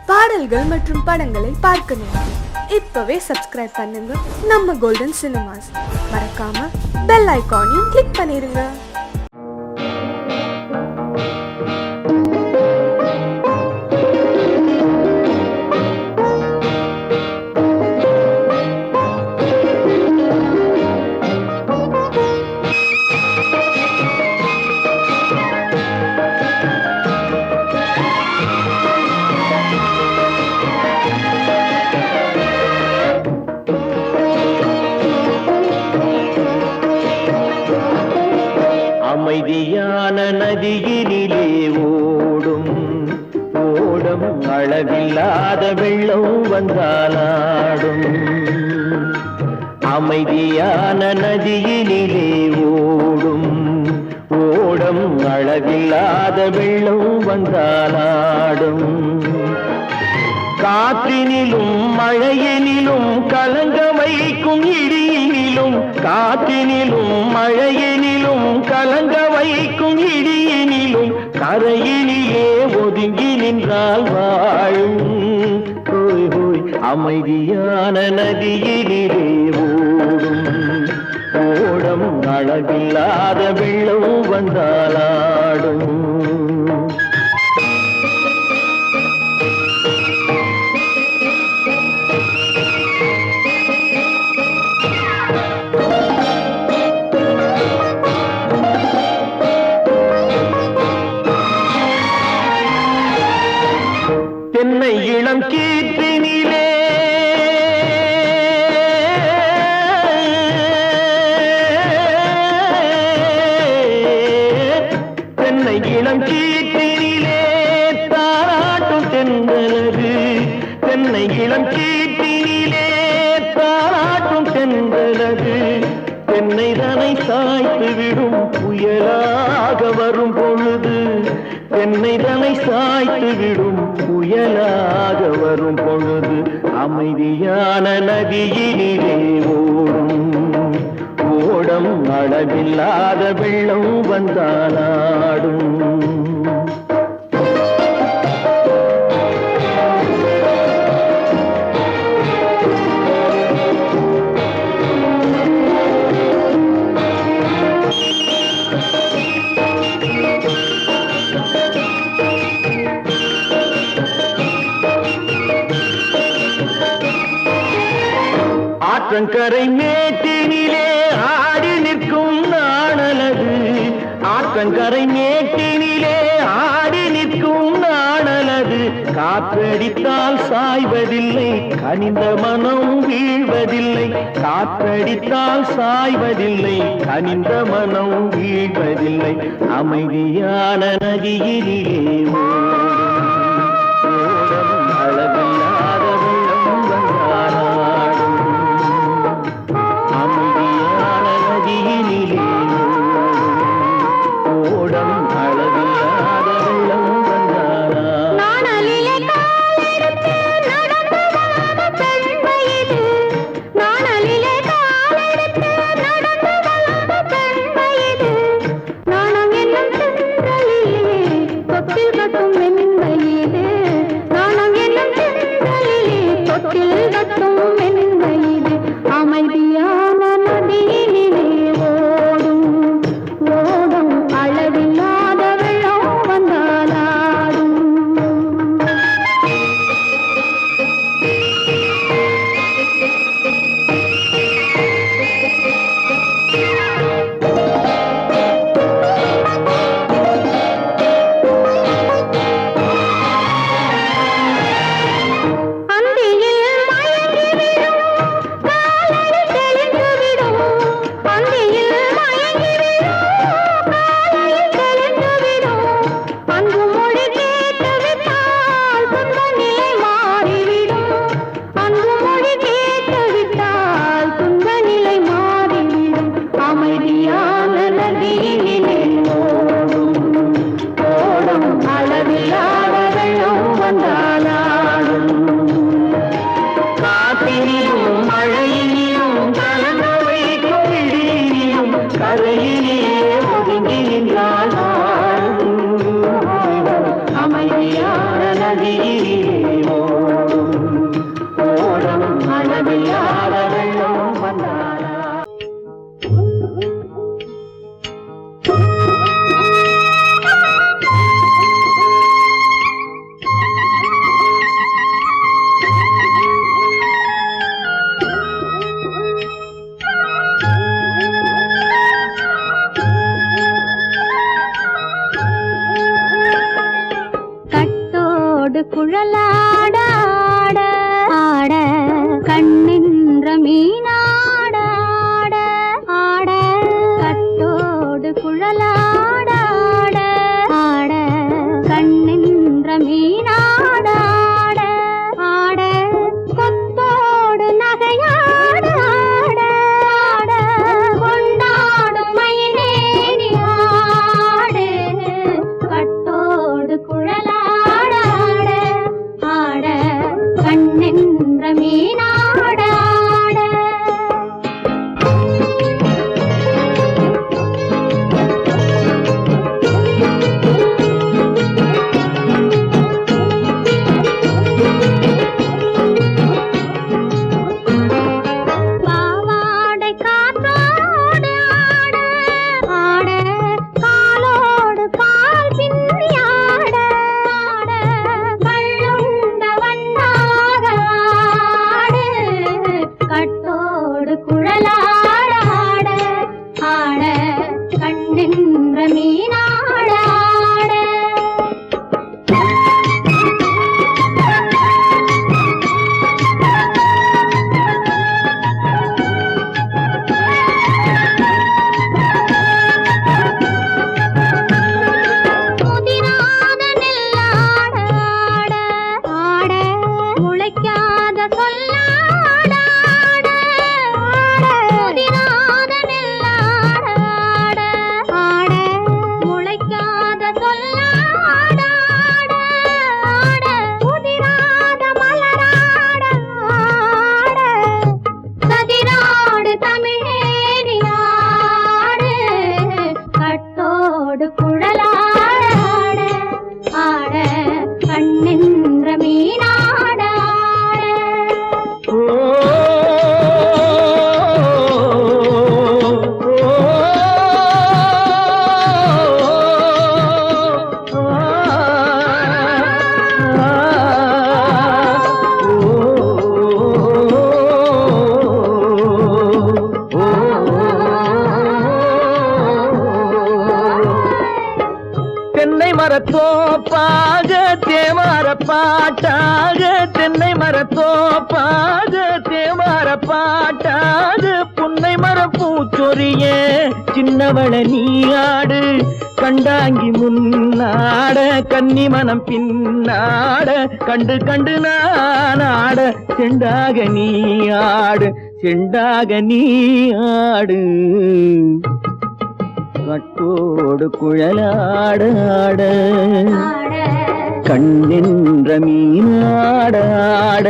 பாடல்கள் மற்றும் படங்களை பார்க்கணும். இப்பவே சப்ஸ்கிரைப் பண்ணுங்க நம்ம கோல்டன் சினிமாஸ். மறக்காம பெல் ஐகானையும் கிளிக் பண்ணிருங்க. அமைதியான நதியினிலே ஓடும் ஓடம் அளவில்லாத வெள்ளம் வந்தாலாடும். அமைதியான நதியினிலே ஓடும் ஓடம் அளவில்லாத வெள்ளம் வந்தாலாடும். காற்றினிலும் மழையினிலும் கலங்க வைக்கும் இடியினிலும், காற்றினிலும் மழையினிலும் கலங்க வைக்கும் இடியினிலும் கரையினிலே ஒதுங்கி நின்றால் வாழும். ஹோய் ஹோய் அமைதியான நதியினிலே ஓடும் ஓடம் அளவில்லாத வெள்ளம் வந்தாலாடும். தென்னை இளம் கீற்றினிலே தென்னை இளம் கீற்றினிலே தாராட்டும் தென்றலது. தென்னை இளம் கீற்றினிலே தாராட்டும் தென்றலது. தென்னை தனை சாய்த்து விடும் புயலாக வரும் பொழுது, தென்னை தனை சாய்த்து விடும் புயலாக வரும் பொழுது அமைதியான நதியினிலே ஓடும் ஓடம் அளவில்லாத வெள்ளம் வந்தாலாடும். ஆற்றங்கரை மேட்டினிலே ஆடி நிற்கும் நாணலது. ஆற்றங்கரை மேட்டினிலே ஆடி நிற்கும் நாணலது. காற்றடித்தால் சாய்வதில்லை, கனிந்த மனம் வீழ்வதில்லை. காற்றடித்தால் சாய்வதில்லை, கனிந்த மனம் வீழ்வதில்லை. அமைதியான நதியினிலே ஓடும் அளவில்லாத வெள்ளம் வந்தாலாடும். அமைதியான நதியினிலே ஓடம் அளவில்லாத வெள்ளம் வந்தாலாடும். நாணலிலே காலெடுத்து நடந்து வளர்ந்த பெண்மையிது. நாணலிலே காலெடுத்து நடந்து வளர்ந்த பெண்மையிது. நாணம் என்னும் சென்றலிலே தொட்டில் கட்டும் ஆட ஆட ஆட கண்ணின்ற மீனாட ஆட ஆட கட்டோடு குழலாட ஆட ஆட கண்ணின்ற மீனாட ஆட ஆட கொத்தோடு நகையாட ஆட ஆட கொண்டாடும் மயிலேறி ஆடு கட்டோடு குழலாட ஆட ஆட கண்ணென்ற மீனாட ஆட பாவாடை காற்றோடு ஆட ஆட காலோடு கால் பின்னி ஆட ஆட கள்ளுண்ட வண்ணாக ஆடு கட்டோடு குழலாட ஆட ஆட கண்ணென்ற மீனாட ஆட முதிராத நெல்லாட ஆட ஆட முளைக்காத சொல்லாட ஆட ஆட முதிராத நெல்லாட ஆட ஆட முளைக்காத சொல்லாட ஆட ஆட முதிராத மலராட ஆட சதிராடு தமிழேறி ஆடு கட்டோடு குழலாட ஆட ஆட கண்ணென்ற மீனாட ஆட தென்னை மரத்தோப்பாக தேமார பாட்டாக தென்னை மரத்தோப்பாக தேமார பாட்டாக புன்னை மரம் பூச்சொரிய சின்னவள நீயாடு கண்டாங்கி முன்னாட கன்னி மனம் பின்னாட கண்டு கண்டு நானாட செண்டாக நீயாடு செண்டாக நீயாடு கட்டோடு குழலாட ஆட ஆட கண்ணின்ற மீனாட ஆட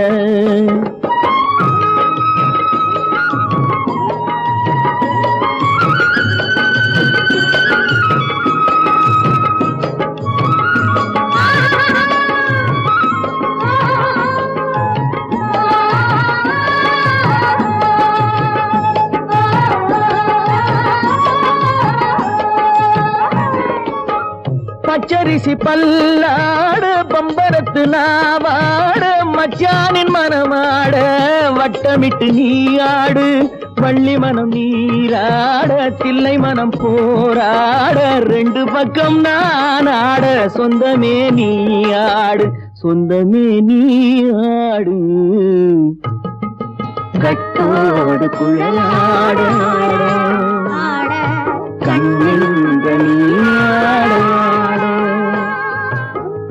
பச்சரிசி பல்லாட பம்பரத்து நாவாட மச்சானின் மனமாட வட்டமிட்டு நீயாடு வள்ளி மனம் நீராட தில்லை மனம் போராட ரெண்டு பக்கம் நான் ஆட சொந்தமே நீயாடு சொந்தமே நீயாடு கட்டோடு குழலாட ஆட கண்ணின்ற நீயாட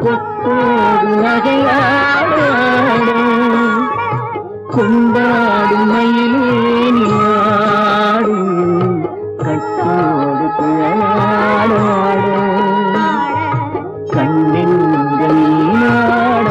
கொத்தோடு நகையாட கொண்டாடு மயிலே நீயாடு கட்டோடு குழலாட கண்ணின்ற நீயாட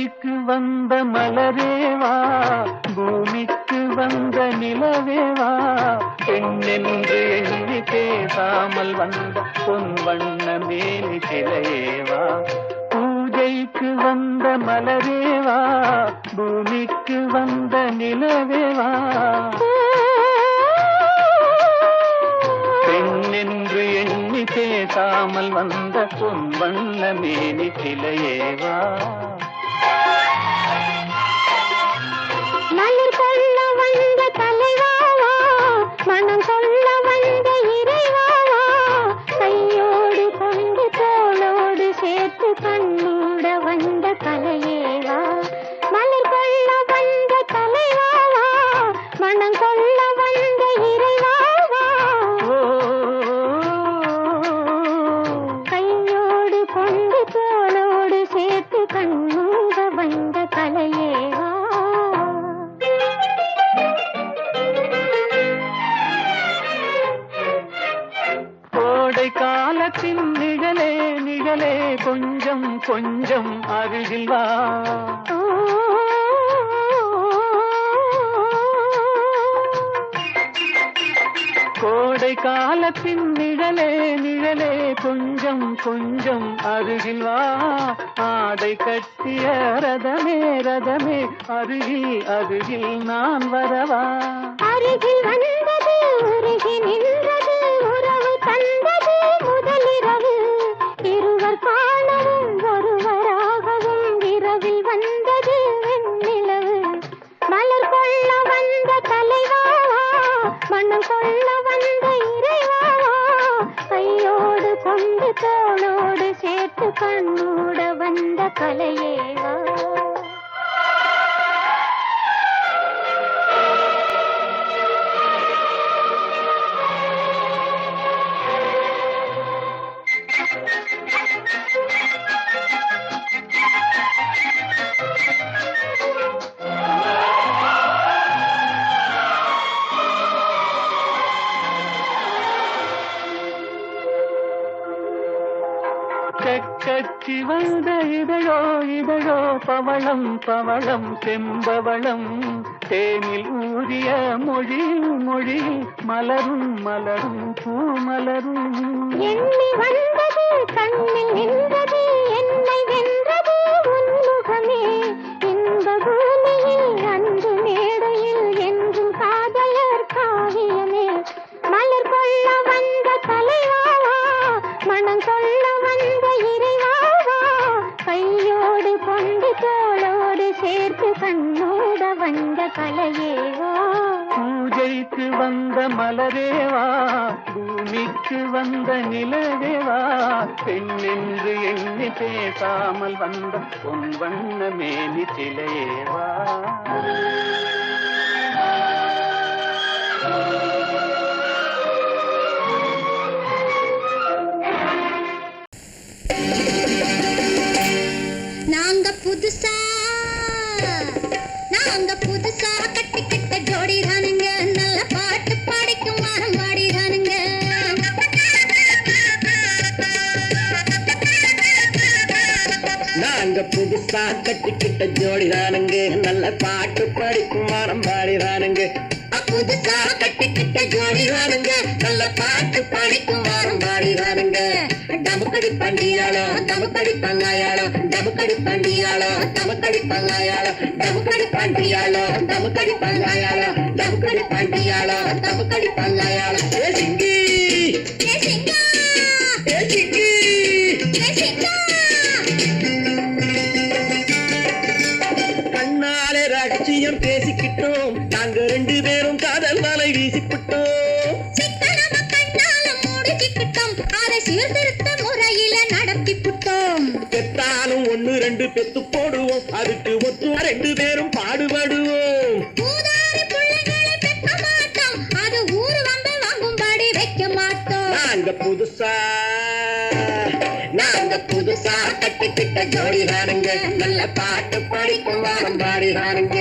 பூஜைக்கு வந்த மலரேவா, பூமிக்கு வந்த நிலவேவா, பெண்ணென்று எண்ணி பேசாமல் வந்த பொன் வண்ண மேனி சிலையேவா. பூஜைக்கு வந்த மலரேவா, பூமிக்கு வந்த நிலவேவா, பெண்ணென்று எண்ணி பேசாமல் வந்த பொன் வண்ண மேனி சிலையேவா. மலர் கொள்ள வந்த தலைவாவா, மனம் சொல்ல வந்த இறைவாவா, கையோடு கொண்டு தோளோடு சேர்த்து கண்ணூட வந்த கலையேவா. மலர் கொள்ள வந்த தலைவாவா, மனம் சொல்ல வந்த இறைவாவா, கையோடு கொண்டு தோளோடு சேர்த்து கண்ணூட வந்த கலையேவா. கோடை காலத்தின் நிழலே நிழலே கொஞ்சம் கொஞ்சம் அருகில் வா. கோடை காலத்தின் நிழலே நிழலே கொஞ்சம் கொஞ்சம் அருகில் வா. ஆடை கட்டிய ரதமே ரதமே அருகில் அருகில் நான் வரவா. அருகில் வந்தது உருகி நின்றது உறவு தந்தது முதலிரவு. இருவர் காணவும் ஒருவராகவும் இரவில் வந்தது வெண்ணிலவு. மலர் கொள்ள வந்த தலைவாவா, மனம் கொள்ள வந்த இறைவாவா, கையோடு கொண்டு தோளோடு சேர்த்து கண்ணூட வந்த கலையேவா. கச்சி வந்த இதழோ இதழோ பவளம் பவளம் செம்பவளம், தேனில் ஊறிய மொழி மொழி மலரும் மலரும் பூமலரும். எண்ணி வந்தது கண்ணில் நின்றது என்னை வென்றது உன்முகமே. இன்ப பூமியில் அன்பு மேடையில் என்றும் காதலர் காவியமே. மலர் கொள்ள வந்த தலைவாவா, மனம் சொல்ல வந்த இறைவாவா, கையோடு கொண்டு தோளோடு சேர்த்து கண்ணோட வந்த கலையேவா. பூஜைக்கு வந்த மலரேவா, பூமிக்கு வந்த நிலவேவா, பெண்ணென்று எண்ணி பேசாமல் வந்த பொன் வண்ண மேனி சிலையேவா. நாங்க புதுசா கட்டிக்கிட்ட ஜோடி தானுங்க, நல்ல பாட்டு பாடிக்கும் வாரம் பாடிதானுங்க. நாங்க புதுசா கட்டிக்கிட்ட ஜோடி தானுங்க, நல்ல பாட்டு படிக்கும் வாரம் பாடிதானுங்க. புதுசா கட்டிக்கிட்ட ஜோடி தானுங்க, நல்ல பாட்டு படிக்கும் வாரம் பாடிதானுங்க. டமுக்கடி பண்டியாளோ டமுக்கடி பங்காயாளோ, டமுக்கடி பண்டியாளோ டமுக்கடி பங்காயாளோ, டமுக்கடி பண்டியாளோ டமுக்கடி பங்காயாளோ, டமுக்கடி பண்டியாளோ டமுக்கடி பங்காயாளோ. ஏ சிங்கி ஏ சிங்கா, ஏ சிங்கி ஏ சிங்கா, கண்ணாலே ரகசியம் பேசிக்கிட்டோம், நாங்க ரெண்டு பேரும் காதல் வலை வீசிக்கிட்டோம். சிக்கனமா கண்ணால மூடிக்கிட்டோம், அதை சீர்திருத்த முறையில நடத்திக்கிட்டோம். பெத்தாலும் ஒண்ணு ரெண்டு பெத்து போடுவோம், அதுக்கு ஒத்து ரெண்டு பேரும் பாடுபடுவோம். ஊதாரி பிள்ளைகளை பெற்ற மாட்டோம், அது ஊரு வம்ப வாங்கும்படி வைக்க மாட்டோம். நாங்க புதுசா கட்டிக்கிட்ட ஜோடி தானுங்க, நல்ல பாட்டு படிக்கும் வாரம் பாடிதானுங்க.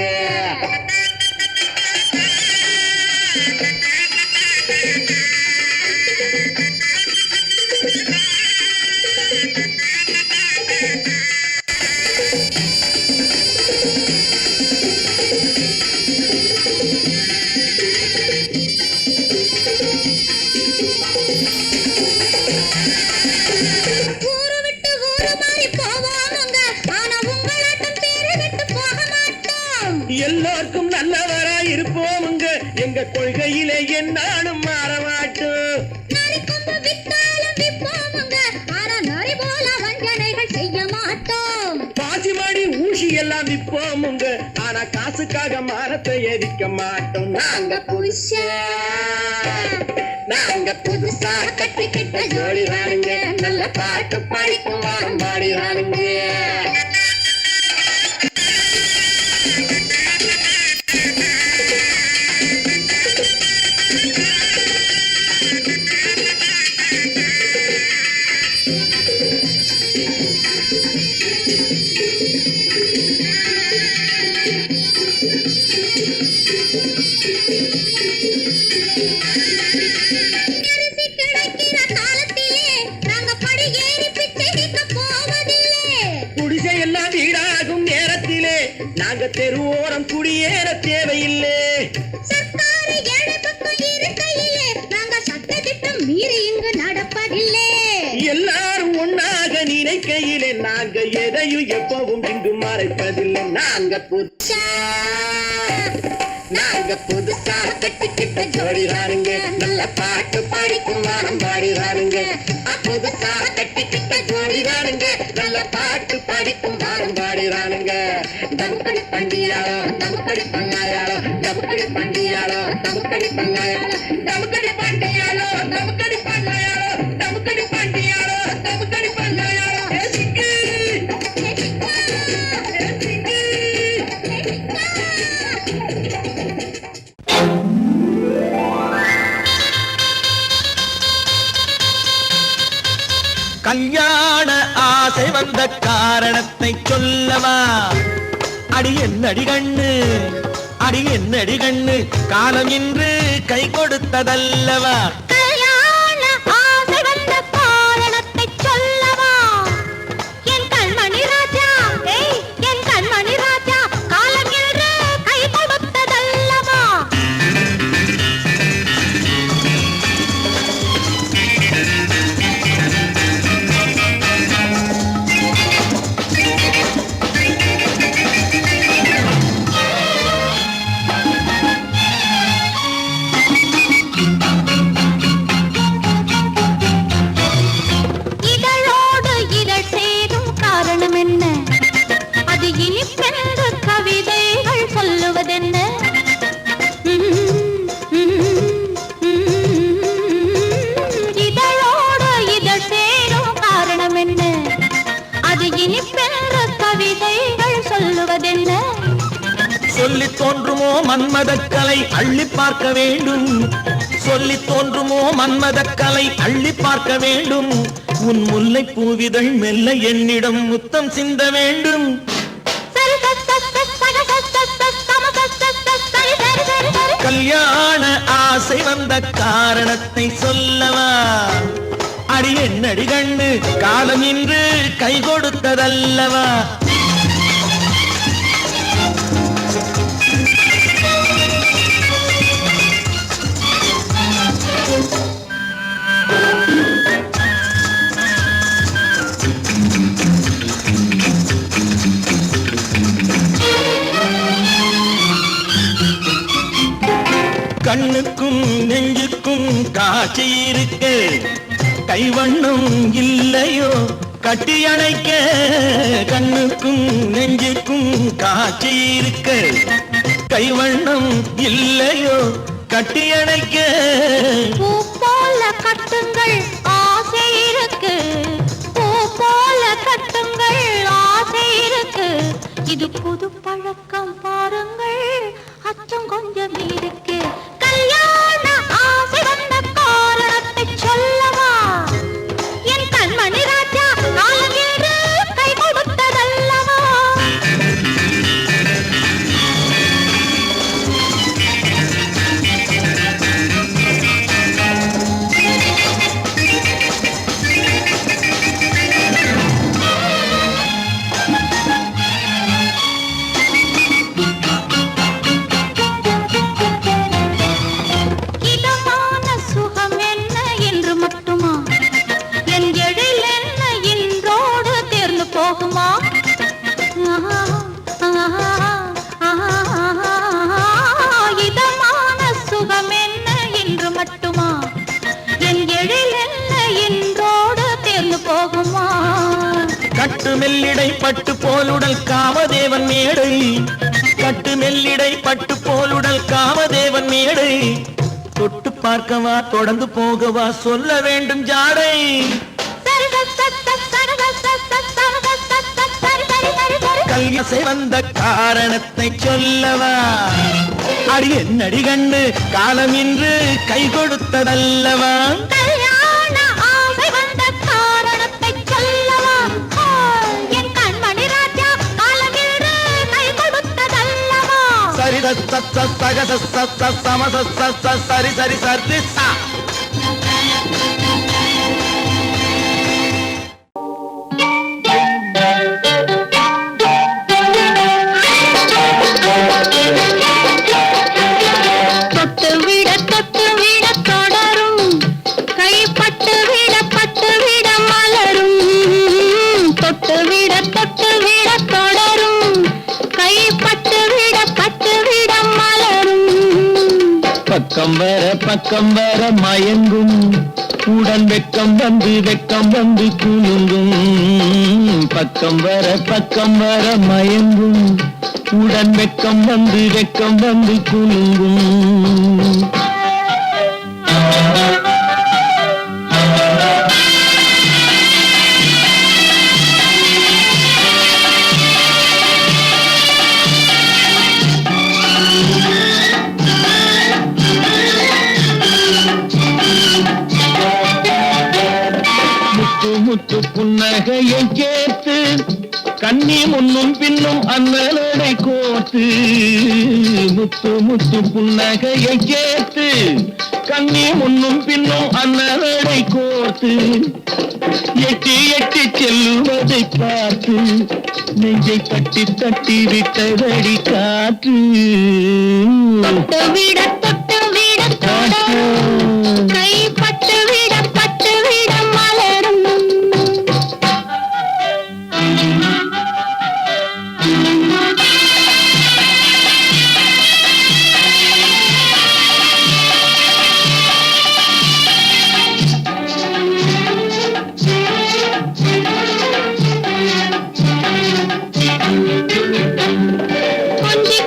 எல்லோருக்கும் நல்லவரா இருப்போமுங்க எங்க கொள்கையிலே என்னாலும் மாற மாட்டோம் நரிக்கொம்பு வித்தாலும் விற்போமுங்க ஆனா நரி போல வஞ்சனைகள் செய்ய மாட்டோம் பாசிமாடி ஊசி எல்லாம் விற்போமுங்க ஆனா காசுக்காக மரத்தை எரிக்க மாட்டோம் நாங்க புதுசா கட்டிக்கிட்ட ஜோடிதானுங்க நல்ல பாட்டு படிக்கும் வாரம் பாடிதானுங்க அரிசி கிடைக்கிற காலத்திலே நாங்க படி ஏறி பிச்சைக்க போவதில்லை குடிசை எல்லாம் வீடாகும் நேரத்திலே நாங்க தெருவோரம் குடியேற தேவையில்லை சர்க்காரு ஏழை பக்கம் இருக்கையிலே நாங்க சட்டத்திட்டம் மீறி இங்கு நடப்பதில்லை எல்லாரும் ஒன்னாக நினைக்கையிலே நாங்க எதையும் எப்பவும் இங்கு மறைப்பதில்லை நாங்க புதுசா கட்டிக்கிட்ட ஜோடிதானுங்க நல்ல பாட்டு படிக்கும் வாரம் பாடிதானுங்க புதுசா கட்டிக்கிட்ட ஜோடிதானுங்க நல்ல பாட்டு படிக்கும் வாரம் பாடிதானுங்க தமுக்கடி பண்டியாளோ தமுக்கடி பங்காயாளோ தமுக்கடி பண்டியாளோ தமுக்கடி பங்காயாளோ தமுக்கடி பண்டியாளோ தமுக்கடி பங்காயாளோ தமுக்கடி பண்டியாளோ தமுக்கடி பங்காயாளோ கல்யாண ஆசை வந்த காரணத்தை சொல்லவா அடி என்னடி கண்ணு அடி என்னடி கண்ணு காலம் இன்று கை கொடுத்ததல்லவா கல்யாண ஆசை வந்த காரணத்தை சொல்லவா என் கண்மணி ராஜா என் கண்மணி ராஜா காலம் என்று கை கொடுத்ததல்லவா இதழோடு இதழ் சேரும் காரணம் என்ன அது இனிப்பென்று கவிதைகள் சொல்லுவதென்ன இதழோடு இதழ் சேரும் காரணம் என்ன அது இனிப்பென்று கவிதைகள் சொல்லுவதென்ன சொல்லி தோன்றுமோ மன்மதக்கலை அள்ளி பார்க்க வேண்டும் சொல்லி தோன்றுமோ மன்மதக்கலை அள்ளி பார்க்க வேண்டும் உன் முல்லை பூவிதழ் மெல்ல என்னிடம் முத்தம் சிந்த வேண்டும் கல்யாண ஆசை வந்த காரணத்தை சொல்லவா அடி என்னடி கண்ணு காலம் இன்று கை கொடுத்ததல்லவா கண்ணுக்கும் நெஞ்சுக்கும் காட்சி இருக்க கைவண்ணம் இல்லையோ கட்டி அணைக்க கண்ணுக்கும் நெஞ்சுக்கும் காட்சி இருக்க கைவண்ணம் இல்லையோ கட்டி அணைக்க பூ போல கட்டுங்கள் ஆசை இருக்கு பூ போல கட்டுங்கள் ஆசை இருக்கு இது புது பழக்கம் பாருங்கள் அச்சம் கொஞ்சம் இருக்கு கல்யாண ஆசை வந்த காரணத்தை சொல்லவா என் கண்மணி ராஜா காலம் என்று கை கொடுத்ததல்லவா மெல்லிடை பட்டு போலுடல் காமதேவன் மேடை கட்டு மெல்லிடை பட்டு போலுடல் காமதேவன் மேடை தொட்டு பார்க்கவா தொடர்ந்து போகவா சொல்ல வேண்டும் ஜாடை கல்யாசை வந்த காரணத்தை சொல்லவா அடி என்னடி கண்டு காலம் இன்று கை கொடுத்ததல்லவா சரி சரி சரி சா பக்கம் வர மயங்கும் உடன் வெக்கம் வந்து குலுங்கும் பக்கம் வர மயங்கும் உடன் வெக்கம் வந்து குலுங்கும் முத்து புன்னகையை கேட்டு கண்ணி முன்னும் பின்னும் அண்ணலடை கோத்து முத்து புன்னகையை கேட்டு கண்ணி முன்னும் பின்னும் அண்ணலடை கோத்து எட்டி செல்லுவதை பார்த்து நெஞ்சை தட்டி விட்டதடி காற்று தொட்டு விட கை பட்டு விட மலரும்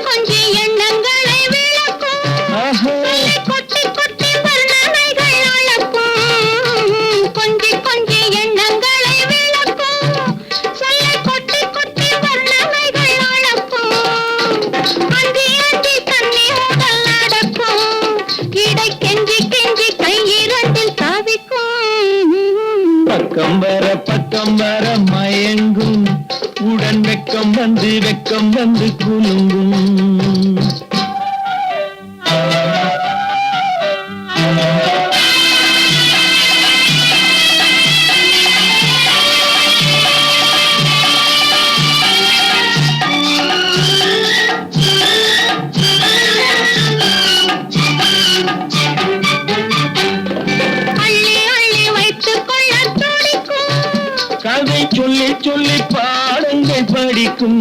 கொஞ்சி எண்ணங்களை விளக்கும் கொட்டி வர்ணனைகள் அளக்கும் கொஞ்சி எண்ணங்களை விளக்கும் சொல்ல கொட்டி வர்ணனைகள் அளக்கும் அந்தி தண்ணி உடல் நடக்கும் இடை கெஞ்சி கையிரண்டில் தவிக்கும் பக்கம் வர மயங்கும் உடன் வெக்கம் வந்து குலுங்கும் கதை சொல்லி பாடங்கள் படிக்கும்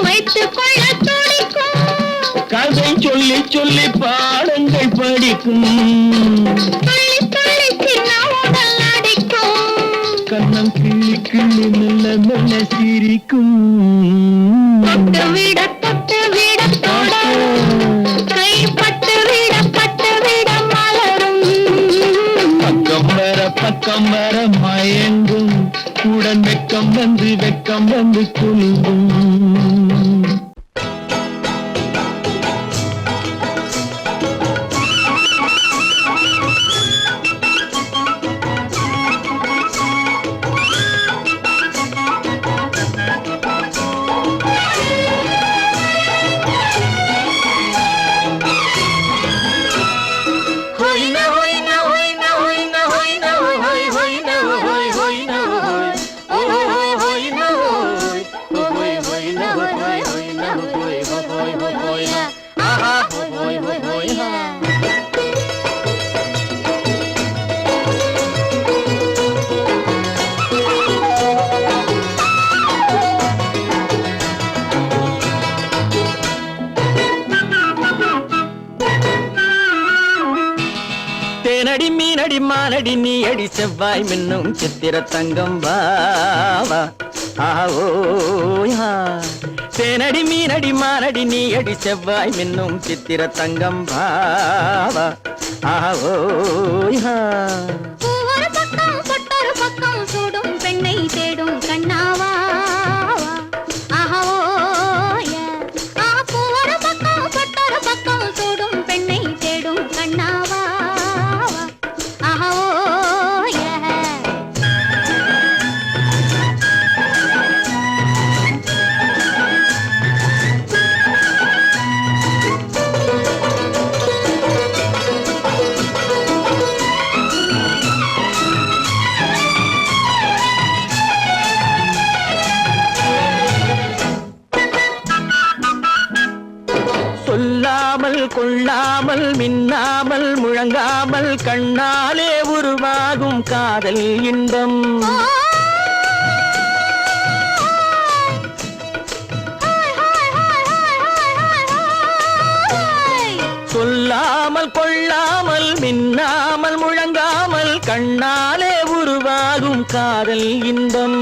வைத்துக் கொள்ள துடிக்கும் கதை சொல்லி பாடங்கள் படிக்கும் கண்ணம் கிள்ளி மெல்ல சிரிக்கும் தொட்டு விட கை பட்டு விட மலரும் பக்கம் வர மயங்கும் உடன் வெக்கம் வந்து குலுங்கும் Hoy மீனடி மானடி நீ அடி செவ்வாய் மின்னும் சித்திர தங்கம் வாவா ஆவோயா தேனடி மீனடி மானடி நீ அடி செவ்வாய் மின்னும் சித்திர தங்கம் வாவா ஆவோயா ஒரு பக்கம் பொட்டொரு பக்கம் சூடும் பெண்ணை தேடும் கண்ணாவா ஒரு பக்கம் பொட்டொரு பக்கம் சூடும் பெண்ணை தேடும் கண்ணாவா சொல்லாமல் கொள்ளாமல் மின்னாமல் முழங்காமல் கண்ணாலே உருவாகும் காதல் இன்பம் சொல்லாமல் கொள்ளாமல் மின்னாமல் முழங்காமல் கண்ணாலே உருவாகும் காதல் இன்பம்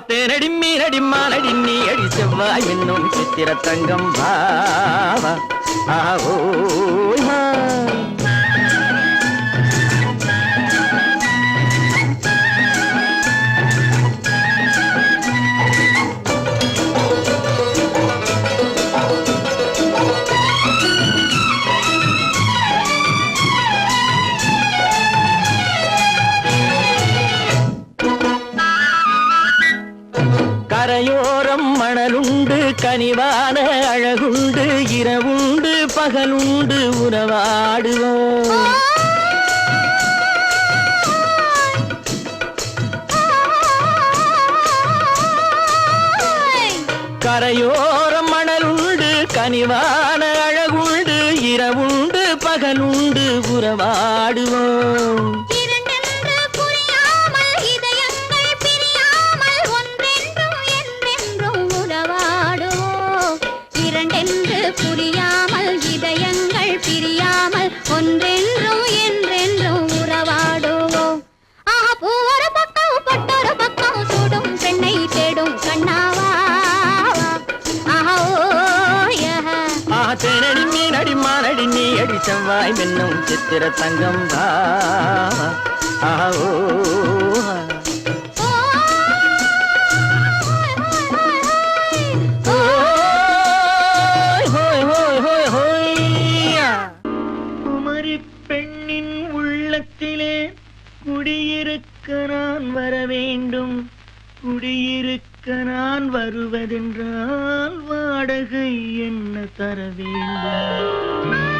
தேனடி மீனடி மானடி நீ அடி செவ்வாய் என்னும் சித்திர தங்கம் பாவா ஆவோயா கரையோரம் மணலுண்டு கனிவான அழகுண்டு இரவுண்டு பகலுண்டு உறவாடுவோம் கரையோரம் மணலுண்டு கனிவான அழகுண்டு இரவுண்டு பகலுண்டு உறவாடுவோம் புரியாமல் இதயங்கள் பிரியாமல் ஒன்றென்றும் என்றென்றும் உறவாடுவோம் ஒரு பக்கம் பொட்டொரு பக்கம் சூடும் பெண்ணை தேடும் கண்ணாவா தேனடி மீனடி மானடி நீ அடி செவ்வாய் மின்னும் சித்திர தங்கம் பாவா பெண்ணின் உள்ளத்திலே குடியிருக்க நான் வர வேண்டும் குடியிருக்க நான் வருவதென்றால் வாடகை என்ன தர வேண்டும்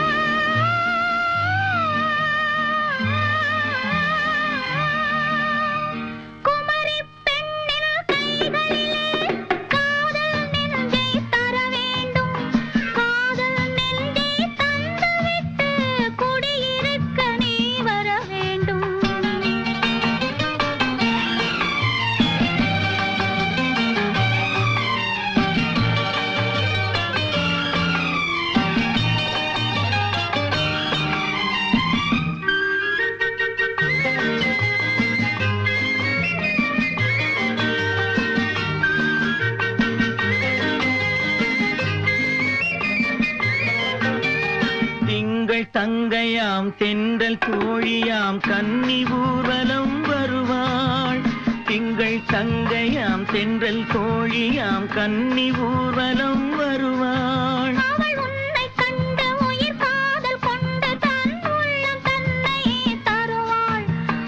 தங்கையாம் தென்றல் தோழியாம் கன்னி ஊர்வலம் வருவாள் திங்கள் தங்கையாம் தென்றல் தோழியாம் கன்னி ஊர்வலம் வருவாள் உன்னை கண்டு உயிர் காதல் கொண்டு தன் உள்ளம் தன்னை தருவாள்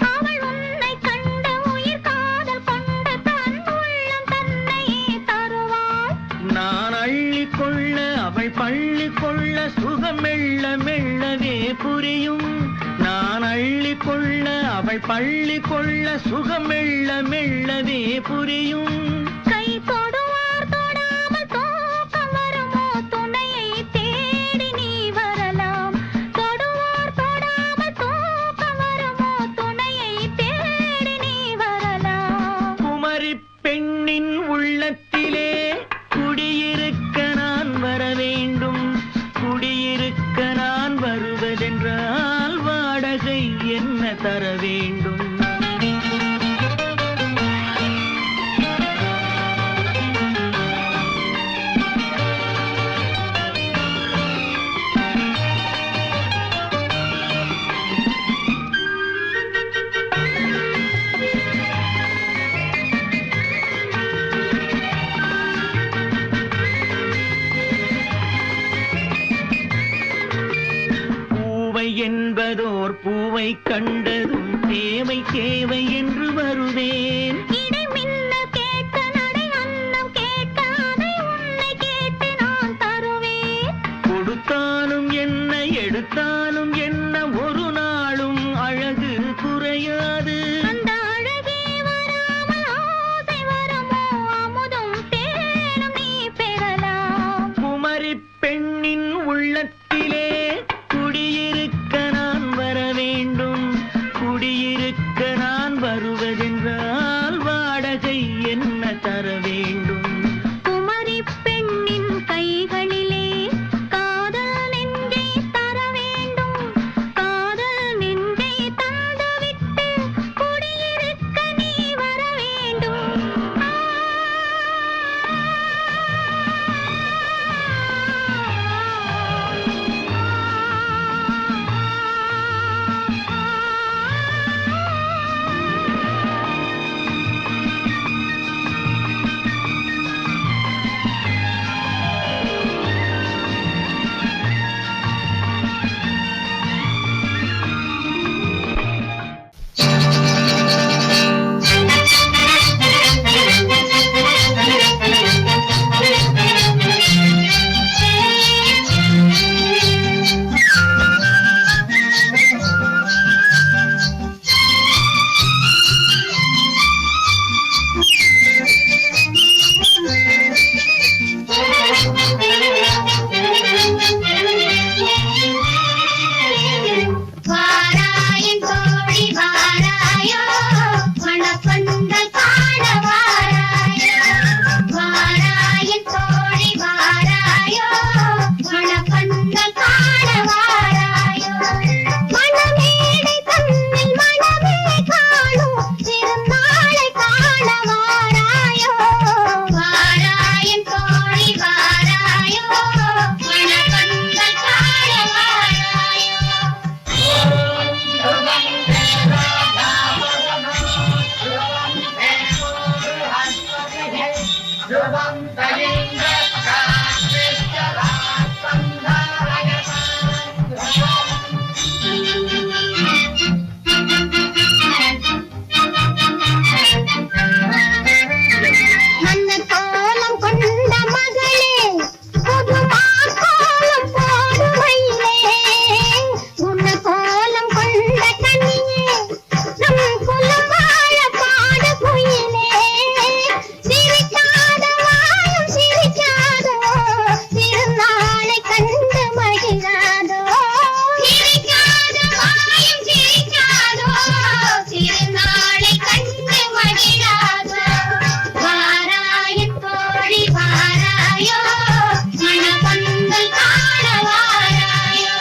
அவள் உன்னை கண்டு உயிர் காதல் கொண்டு தன் உள்ளம் தன்னை தருவாள் நான் அள்ளி கொள்ள அவள் பள்ளி கொள்ள சுகம் மெல்ல மெல்லவே புரியும் நான் அள்ளி கொள்ள அவள் பள்ளி கொள்ள சுகம் மெல்ல மெல்லவே புரியும் கை தொடுவார் தொடாமல் தூக்கம் வருமோ துணையை தேடி நீ வரலாம் தொடுவார் தொடாமல் குமரி பெண்ணின் உள்ளத்திலே குடியிருக்க நான் வர வேண்டும். குடியிருக்க நான் வருவதென்றால் வாடகை என்ன தர வேண்டும்? என்பதோர் பூவை கண்டதும் தேவை தேவை என்று வருவேன். கேட்க நடை அன்னம் கேட்க அதை உன்னை கேட்டு நான் தருவேன். கொடுத்தாலும் என்ன எடுத்தாலும் என்ன ஒரு நாளும் அழகு குறையாது. அந்த அழகே வராமல் ஆசை வருமோ அமுதும் தேனும் நீ பெறலாம். குமரி பெண்ணின் உள்ளத்திலே குடியிருக்க நான் வர வேண்டும். குடியிருக்க நான் வருவதென்றால் வாடகை என்ன தர வேண்டும்? குமரி பெண்ணின் கைகளிலே காதல் நெஞ்சை தர வேண்டும். காதல் நெஞ்சை தந்துவிட்டு குடியிருக்க நீ வர வேண்டும். வாராயின் தோழி வாராயோ மணப்பந்தல் காண வாராயோ. வாராயின் தோழி வாராயோ மணப்பந்தல் காண வாராயோ. மணமேடை தன்னில் மணமே காணும் திருநாளை காண வாராயோ. வாராயின் தோழி வாராயோ மணப்பந்தல் காண வாராயோ. மன்னர் கோலம் கொண்ட மகளே புதுமா கோலம் போடுமையிலே. உன்ன கோலம் கொண்ட கண்ணியே நம் குலம் வாழ பாடு குயிலே. சிரிக்காத வாயும் சிரிக்காதோ திருநாளை கண்டு மகிழாதோ. சிரிக்காத வாயும் சிரிக்காதோ திருநாளை கண்டு மகிழாதோ. வாராயின் தோழி வாராயோ மணப்பந்தல் காண வாராயோ.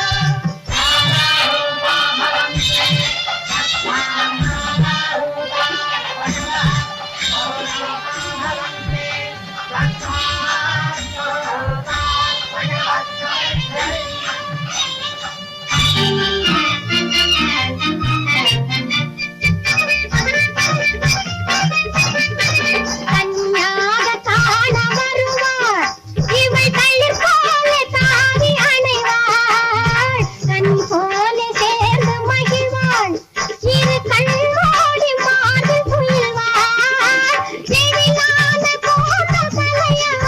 கன்னியாக காண வருவாள் இவள் தளிர் போல தாவி அணைவாள். கனி போல சேர்ந்து மகிழ்வாள் இரு கண்ணோடி மாது புயல்வாள். எழிலான கோட்டை தலையாள்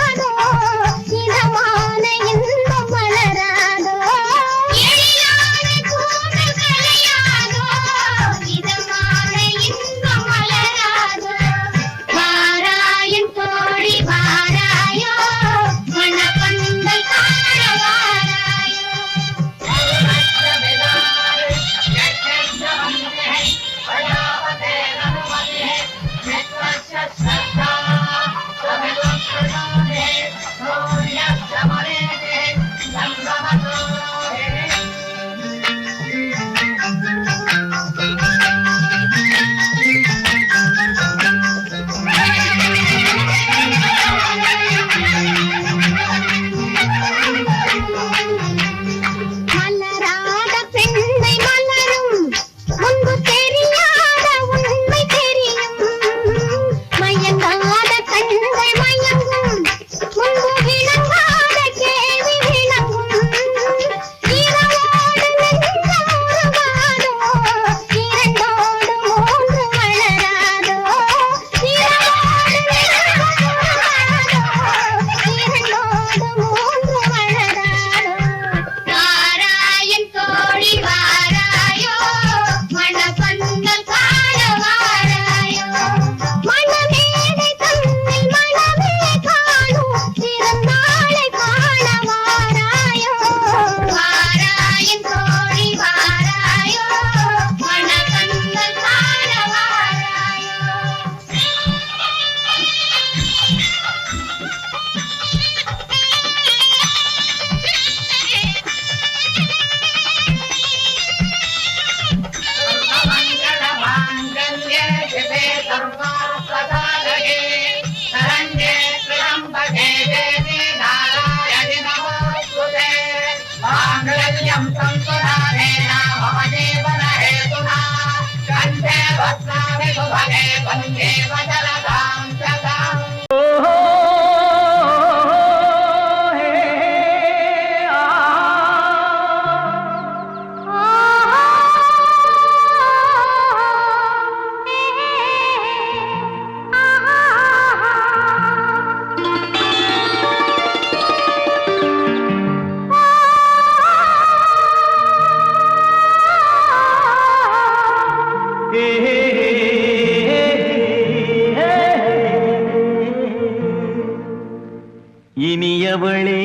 இனியவளே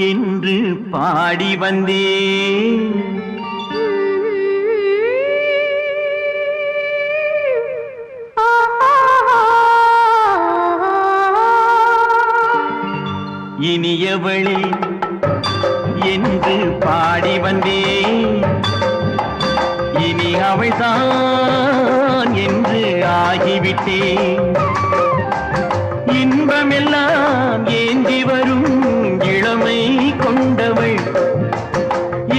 என்று பாடி வந்தேன். இனியவளே என்று பாடி வந்தேன். இனி அவள்தான் என்று ஆகிவிட்டேன். இன்பமெல்லாம் ஏந்தி வரும் இளமை கொண்டவள்.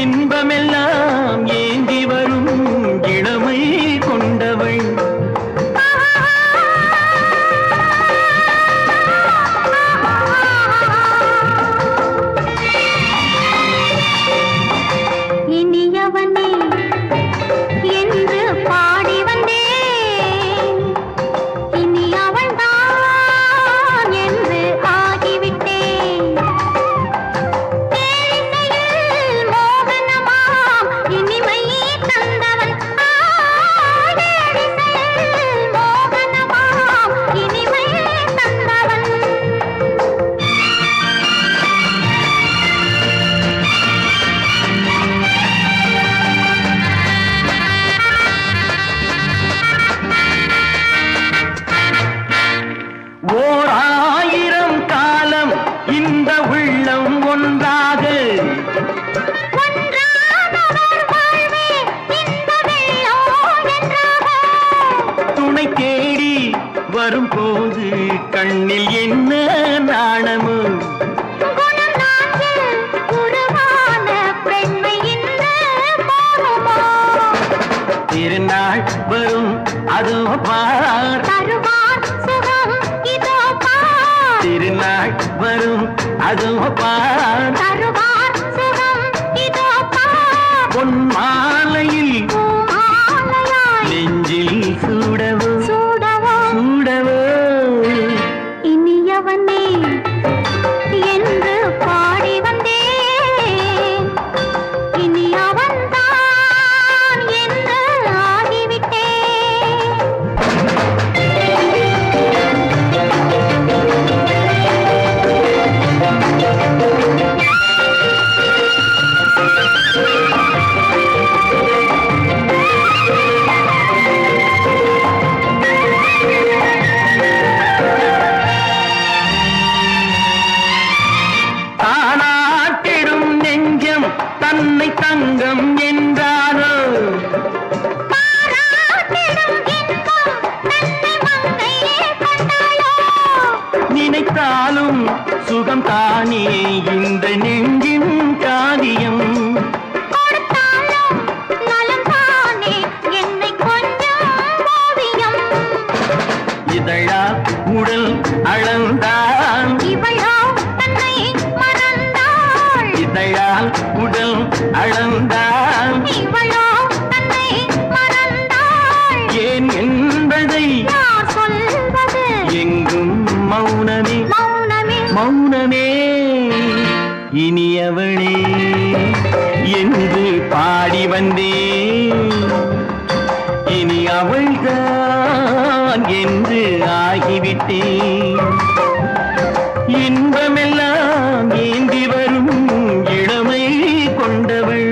இன்பமெல்லாம் ஏந்தி வரும் இளமை கொண்டவள். இனியவனே என்று பாடி வந்தேன். இனி அவள்தான் என்று ஆகிவிட்டேன். தேனிசையில் மோகனமாம் இனிமை தந்தவன். தேனிசையில் மோகனமாம் இனிமை தந்தவன். ஓர் ஆயிரம் காலம் இந்த உள்ளம் ஒன்றாக ஒன்றானவர் வாழ்வே இந்த வெள்ளம் என்றாக. துணை தேடி வரும்போது கண்ணில் என்ன நாணமோ. குணம் நாட்டில் உருவான பெண்மை இந்த போதுமோ. திருநாள் வரும் அதோ பார். தருவார் சுகம் இதோ பார். திருநாள் வரும் அதோ பார். தருவார் சுகம் இதோ பார். பொன் மாலையில் பூமாலையாய் நெஞ்சில் சூடவோ சூடவோ. சூடவோ. இனியவனே என்று பாடி வந்தேன். இனி அவன்தான் என்று ஆகிவிட்டேன். தானாட்டிடும் நெஞ்சம் தன்னை தங்கம் என்றாரோ. பாராட்டிடும் இன்பம் தன்னை மங்கையே கொண்டாளோ. நினைத்தாலும் சுகம் தானே இந்த நெஞ்சின் காரியம். கொடுத்தாலும் நலம் தானே என்னை கொஞ்சம் ஓவியம். இதழா உடல் அளந்தான். இவளோ தன்னை மறந்தாள். இதழால் உடல் அளந்தான். இவளோ தன்னை மறந்தாள். ஏன் என்பதை யார் சொல்வது எங்கும் மௌனமே மௌனமே. மௌனமே. இனியவளே என்று பாடி வந்தேன். இனி அவள்தான் என்று ஆகிவிட்டேன். இன்பமெல்லாம் ஏந்தி வரும் இளமை கொண்டவள்.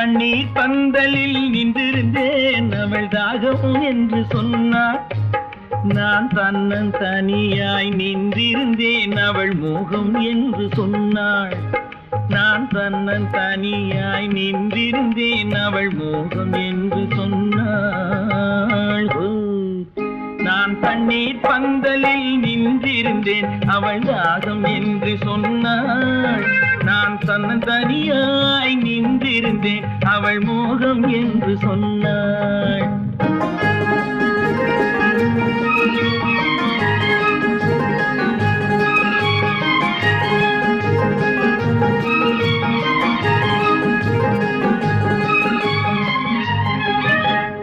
தண்ணீர் பந்தலில் நின்றிருந்தேன் அவள் தாகம் என்று சொன்னாள். நான் தன்னன் தனியாய் நின்றிருந்தேன் அவள் மோகம் என்று சொன்னாள். நான் தன்னன் தனியாய் நின்றிருந்தேன் அவள் மோகம் என்று சொன்னாள். நான் தண்ணீர் பந்தலில் நின்றிருந்தேன் அவள் தாகம் என்று சொன்னாள். நான் தன்னன் தனியாய் நின்றிருந்தேன் அவள் மோகம் என்று சொன்னாள்.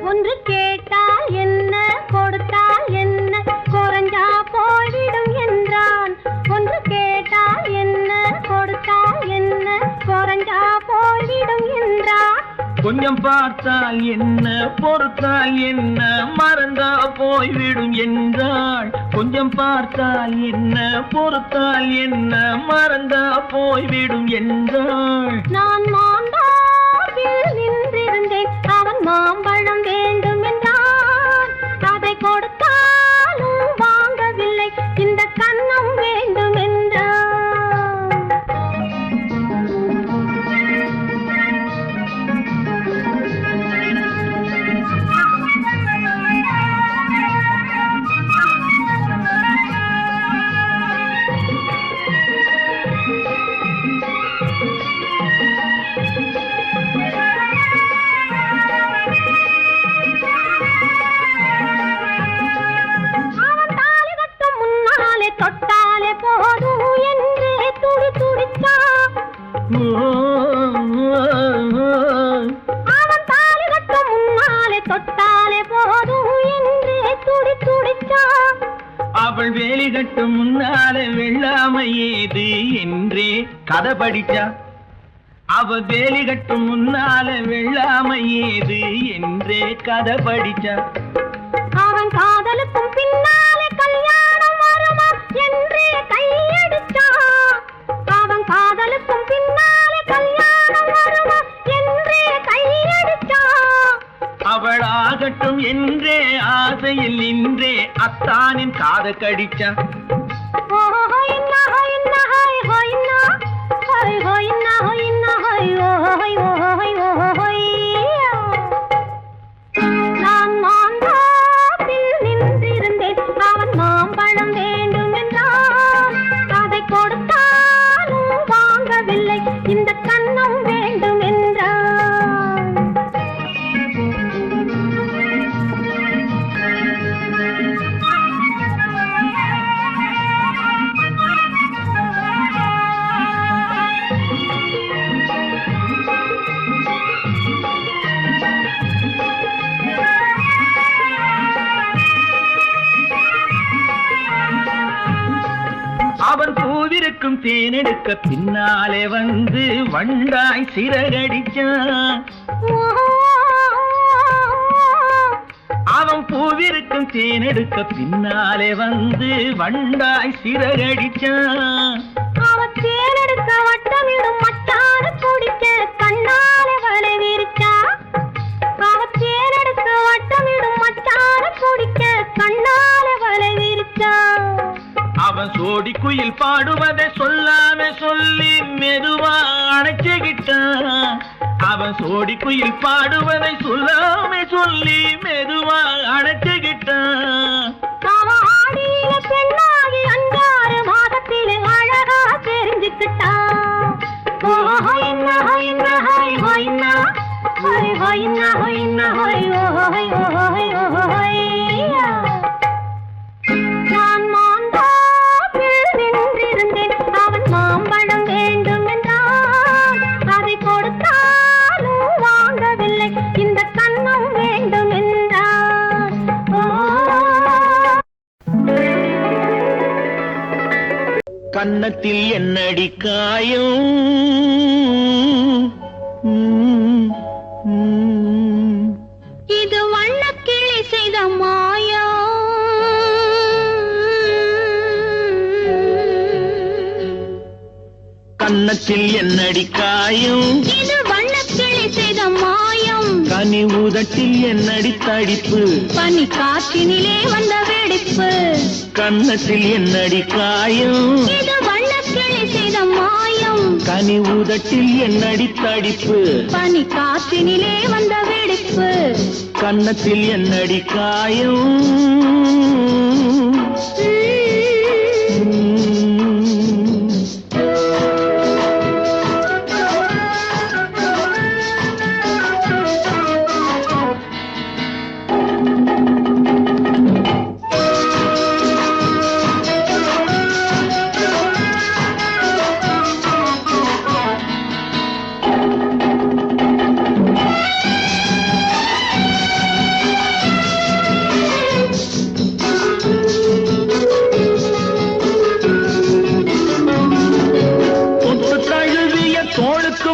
ஒன்று கேட்டால் என்ன கொடுத்தால் என்ன குறைஞ்சா போய்விடும் என்றான். ஒன்று கேட்டால் என்ன கொடுத்தால் என்ன குறைஞ்சா போய்விடும் என்றான். கொஞ்சம் பார்த்தால் என்ன பொறுத்தால் என்ன மறந்தா போய்விடும் என்றாள். கொஞ்சம் பார்த்தால் என்ன பொறுத்தால் என்ன மறந்தா போய்விடும் என்றாள். நான் மாந்தாவில் நின்றிருந்தேன் அவன் மாம்பழம் வேண்டும் என்றான். அதை கொடுத்தாலும் வாங்கவில்லை இந்த கன்னம் வேண்டும் என்றான். தொட்டாலே போதும் என்றே துடி துடிச்சான். அவன் தாலி கட்டும் முன்னாலே தொட்டாலே போதும் என்றே துடி துடிச்சான். அவள் வேலி கட்டும் முன்னாலே வெள்ளாமை ஏது என்றே கதை படிச்சா. அவள் வேலி கட்டும் முன்னாலே வெள்ளாமை ஏது என்றே கதை படிச்சா. அவன் காதலுக்கும் பின்னாலே கல்யாணம் வருமா என்றே கையடிச்சான். அவன் காதலுக்கும் பின்னாலே கல்யாணம் வருமா என்றே கையடிச்சான். அவள் ஆகட்டும் என்றே ஆசையில் நின்றே அத்தானின் காத கடிச்சா. நான் மாந்தாப்பில் நின்றிருந்தேன் அவன் மாம்பழம் வேண்டும் என்றான். அதை கொடுத்தாலும் வாங்கவில்லை இந்த கன்னம் வேண்டும் என்றான். அவன் பூவிருக்கும் தேனெடுக்க பின்னாலே வந்து வண்டாய் சிறகடிச்சான். அவன் பூவிருக்கும் தேனெடுக்க பின்னாலே வந்து வண்டாய் சிறகடிச்சான். அவன் தேனெடுக்க வட்டமிடும் மட்டான குடிக்க கண்ணாலே வலை விரிச்சா. அவன் தேனெடுக்க வட்டமிடும் மட்டான குடிக்க கண்ணாலே வலை விரிச்சா. அவன் சோடி குயில் பாடுவதை சொல்லாம சொல்லி மெதுவா அணைச்சுக்கிட்டான். அவன் சோடி குயில் பாடுவதை சொல்லாம சொல்லி மெதுவா அணைச்சுக்கிட்டான். அவன் ஆடியில பெண்ணாகி 5-6 மாதத்திலே அழகா தெரிஞ்சுக்கிட்டான். நான் மாந்தாப்பில் நின்றிருந்தேன் அவன் மாம்பழம் வேண்டும் என்றான். அதை கொடுத்தாலும் வாங்கவில்லை இந்த கன்னம் வேண்டும் என்றான். கன்னத்தில் என்னடி காயம் இது வண்ணக்கிளி செய்த மாயா. கன்னத்தில் என்னடி காயம் இது வண்ணக்கிளி செய்த கனி உதட்டில் என்னடி தடிப்பு பனி காற்றினிலே வந்த வெடிப்பு கன்னத்தில் என்னடி காயம் இது வண்ணக்கிளி செய்த மாயம் கனி உதட்டில் என்னடி தடிப்பு பனி காற்றினிலே வந்த வெடிப்பு கன்னத்தில் என்னடி காயம்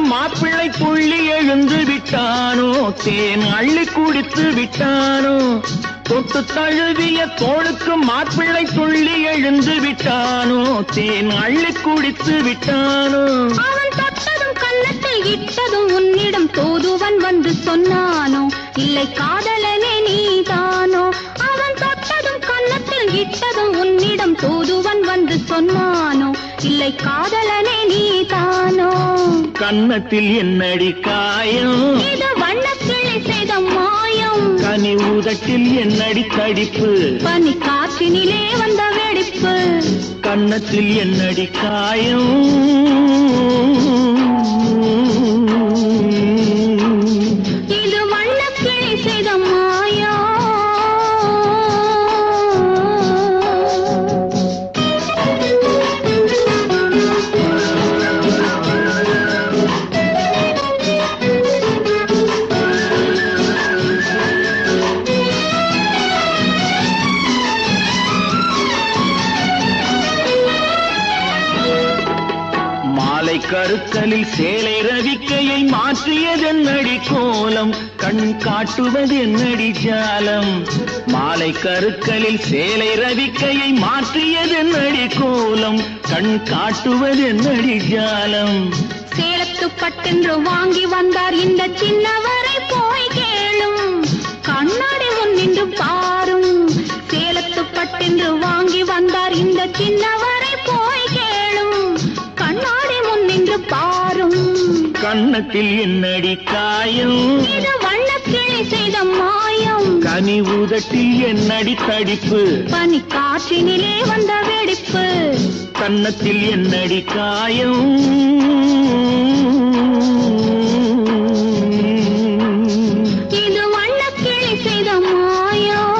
மாப்பிள்ளை புள்ளி எழுந்து விட்டானோ தேன் அள்ளி குடித்து விட்டானோ தொட்டு தழுவிய தோளுக்கு மாப்பிள்ளை துள்ளி எழுந்து விட்டானோ தேன் அள்ளி குடித்து விட்டானோ அவன் தொட்டதும் கன்னத்தில் இட்டதும் உன்னிடம் தூதுவன் வந்து சொன்னானோ இல்லை காதலனே நீதானோ அவன் தொட்டதும் கன்னத்தில் இட்டதும் உன்னிடம் தூதுவன் வந்து சொன்னானோ இல்லை காதலனே நீதானோ கன்னத்தில் என்னடி காயம் இது வண்ணக்கிளி செய்த மாயம் கனி உதட்டில் என்னடி தடிப்பு பனி காற்றினிலே வந்த வெடிப்பு கன்னத்தில் என்னடி காயம் இது வண்ணக்கிளி செய்த மாயம் கருக்கலில் சேலை ரவிக்கையை மாற்றியதென்னடி கோலம் கண் காட்டுவதென்னடி ஜாலம் மாலை கருக்கலில் சேலை ரவிக்கையை மாற்றியதென்னடி கோலம் கண் காட்டுவதென்னடி ஜாலம் சேலத்து பட்டென்று வாங்கி வந்தார் இந்த சின்னவரை போய் கேளும் கண்ணாடி முன் நின்று பாரும் சேலத்து பட்டென்று வாங்கி வந்தார் இந்த சின்னவரை போய் கேளும் கண்ணாடி முன் நின்று பாரும் கன்னத்தில் என்னடி காயம் இது வண்ணக்கிளி செய்த மாயம் கனி உதட்டில் என்னடி தடிப்பு பனி காற்றினிலே வந்த வெடிப்பு கன்னத்தில் என்னடி காயம் இது வண்ணக்கிளி செய்த மாயம்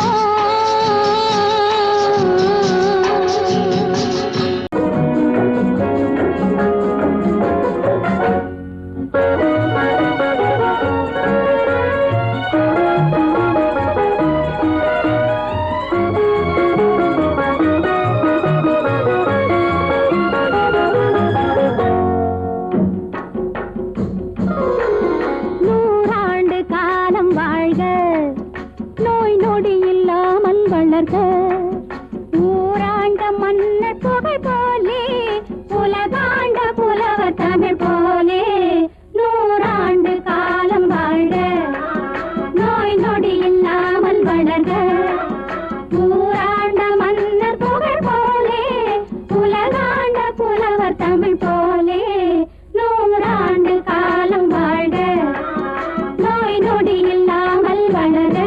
ஊராண்ட மன்னர் புகை போலே உலகாண்ட புலவர் தமிழ் போலே நூறாண்டு காலம் வாழ்க நோய் நொடி இல்லாமல் வளர்க ஊராண்ட மன்னர் புகழ் போலே உலகாண்ட புலவர் தமிழ் போலே நூறாண்டு காலம் வாழ்க நோய் நொடி இல்லாமல் வளர்க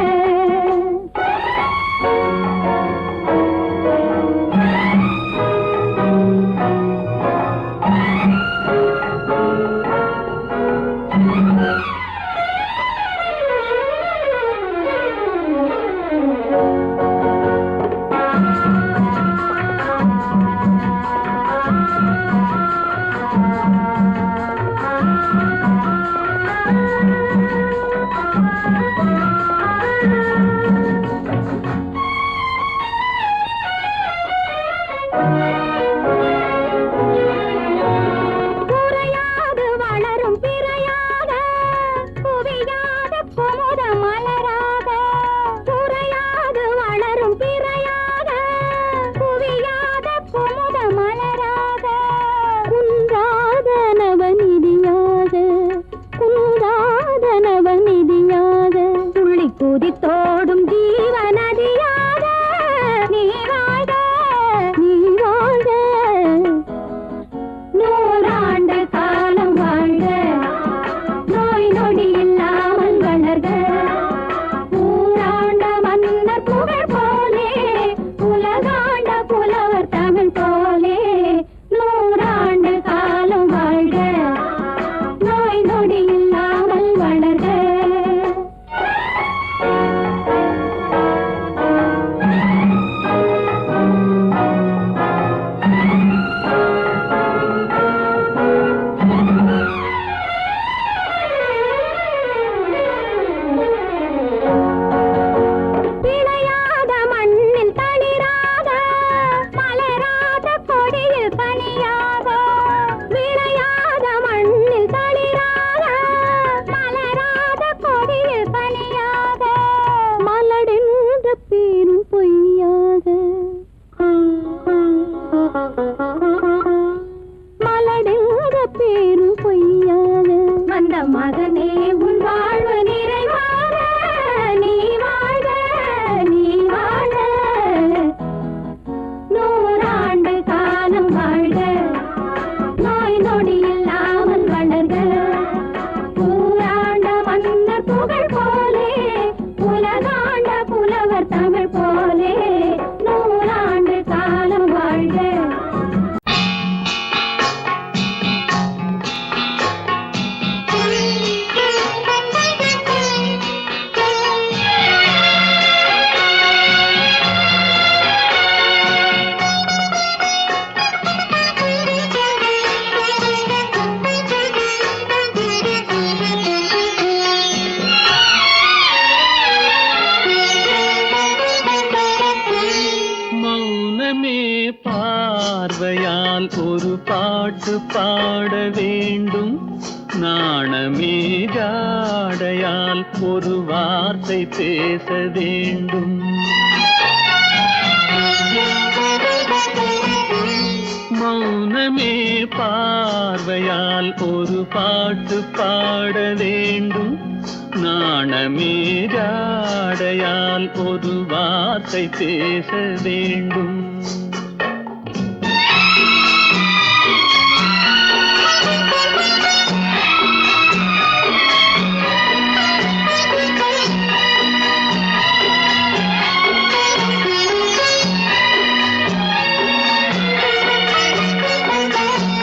ஜீவநதியாக நீ வாழ்க நீ வாழ்க நூறாண்டு காலம் வாழ்க நோய் நொடி இல்லாமல் வளர்க ஊராண்ட மன்னர் புகழ் போலே உலகாண்ட புலவர் தமிழ் போலே நூறாண்டு காலம் வாழ்க நோய் நொடி இல்லாமல் வளர்க விளையாத மண்ணில் தளிராக மலராத கொடியில் கனியாக விளையாத மண்ணில் தளிராக மலராத கொடியில் கனியாக மலடென்ற பேரும் பொய்யாக மலடென்ற பேரும் பொய்யாக வந்த மகனே உன் வாழ்வு நிறைவாக நீ வாழ்க நீ வாழ்க நூறாண்டு காலம் வாழ்க நோய் நொடி இல்லாமல் வளர்க ஊராண்ட மன்னர் புகழ் போலே உலகாண்ட புலவர் தமிழ் போலே நூறாண்டு காலம் வாழ்க மௌனமே பார்வையால் ஒரு பாட்டு பாட வேண்டும் நாணமே ஜாடையால் ஒரு வார்த்தை பேச வேண்டும் மௌனமே பார்வையால் ஒரு பாட்டு பாட வேண்டும் நாணமே ஜாடையால் ஒரு வார்த்தை பேச வேண்டும்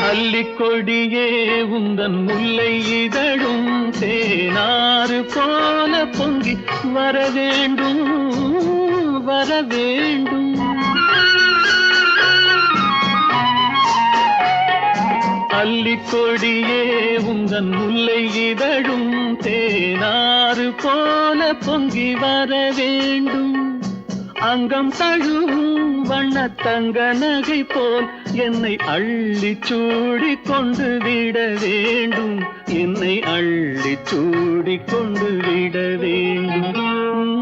அல்லிக்கொடியே உந்தன் முல்லை இதழும் தேனாறு போல பொங்கி வர வேண்டும் வர வேண்டும் அல்லிக்கொடியே உந்தன் முல்லை இதழும் தேனாறு போல பொங்கி வர வேண்டும் அங்கம் தழுவும் வண்ணத்தங்க நகை போல் என்னை அள்ளி சூடி கொண்டு விட வேண்டும் என்னை அள்ளி சூடி கொண்டு விட வேண்டும்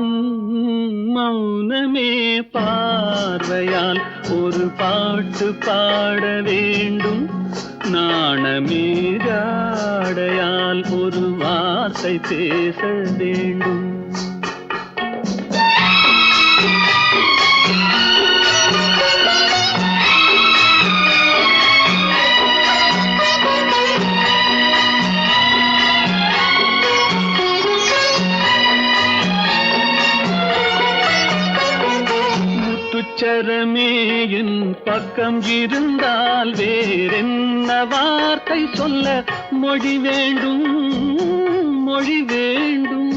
மௌனமே பார்வையால் ஒரு பாட்டு பாட வேண்டும் நாணமே ஜாடையால் ஒரு வார்த்தை பேச வேண்டும் முத்துச்சரமே என் பக்கம் இருந்தால் வேறென்ன வார்த்தை சொல்ல மொழி வேண்டும் மொழி வேண்டும்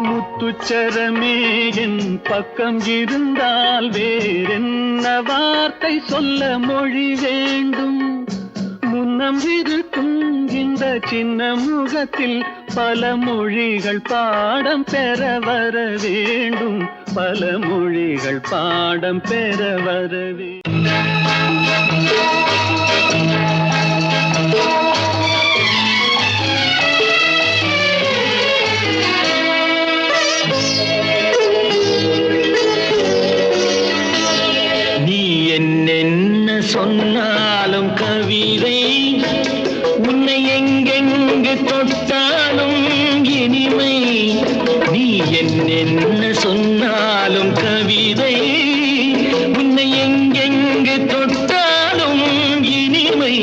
முத்துச்சரமே என் பக்கம் இருந்தால் வேறென்ன வார்த்தை சொல்ல மொழி வேண்டும் முன்னம் இருக்கும் இந்த சின்ன முகத்தில் பல மொழிகள் பாடம் பெற வர வேண்டும் பல மொழிகள் பாடம் பெற வர நீ என்னென்ன சொன்னாலும் கவிதை உன்னை எங்கெங்கு தொட்டாலும் என்ன சொன்னாலும் கவிதை உன்னை எங்கெங்கு தொட்டாலும் இனிமை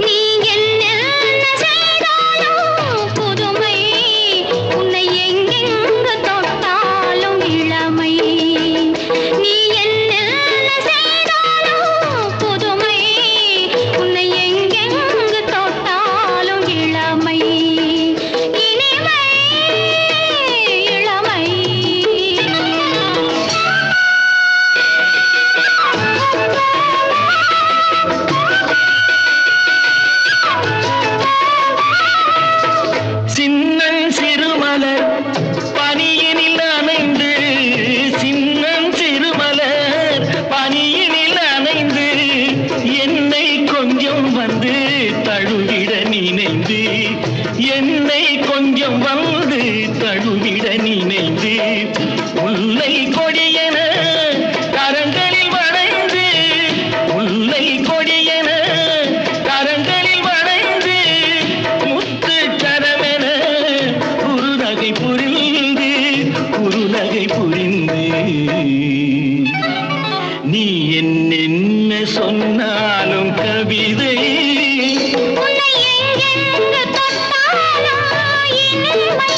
நீ என்ன செய்தாலும் புதுமை உன்னை எங்கெங்கு தொட்டாலும் இளமை நீ என்ன செய்தாலும் புதுமை உன்னை எங்கெங்கு தொட்டாலும் இளமை இனிமை இளமை சின்னன் சிறுமலர் பனியினில் அணைந்து சின்னன் சிறுமலர் பனியினில் அணைந்து என்னை கொஞ்சம் வந்து தழுவிட நினைந்து என்னை கொஞ்சம் வந்து தழுவிட நினைந்து முல்லை கொடியென கரங்களில் வளைந்து முல்லை கொடியென கரங்களில் வளைந்து முத்து கரமென குறுநகை புரிந்து குறுநகை புரிந்து நீ என்ன சொன்னாலும் கவிதை உன்னை எங்கெங்கு தொட்டாலும் இனிமை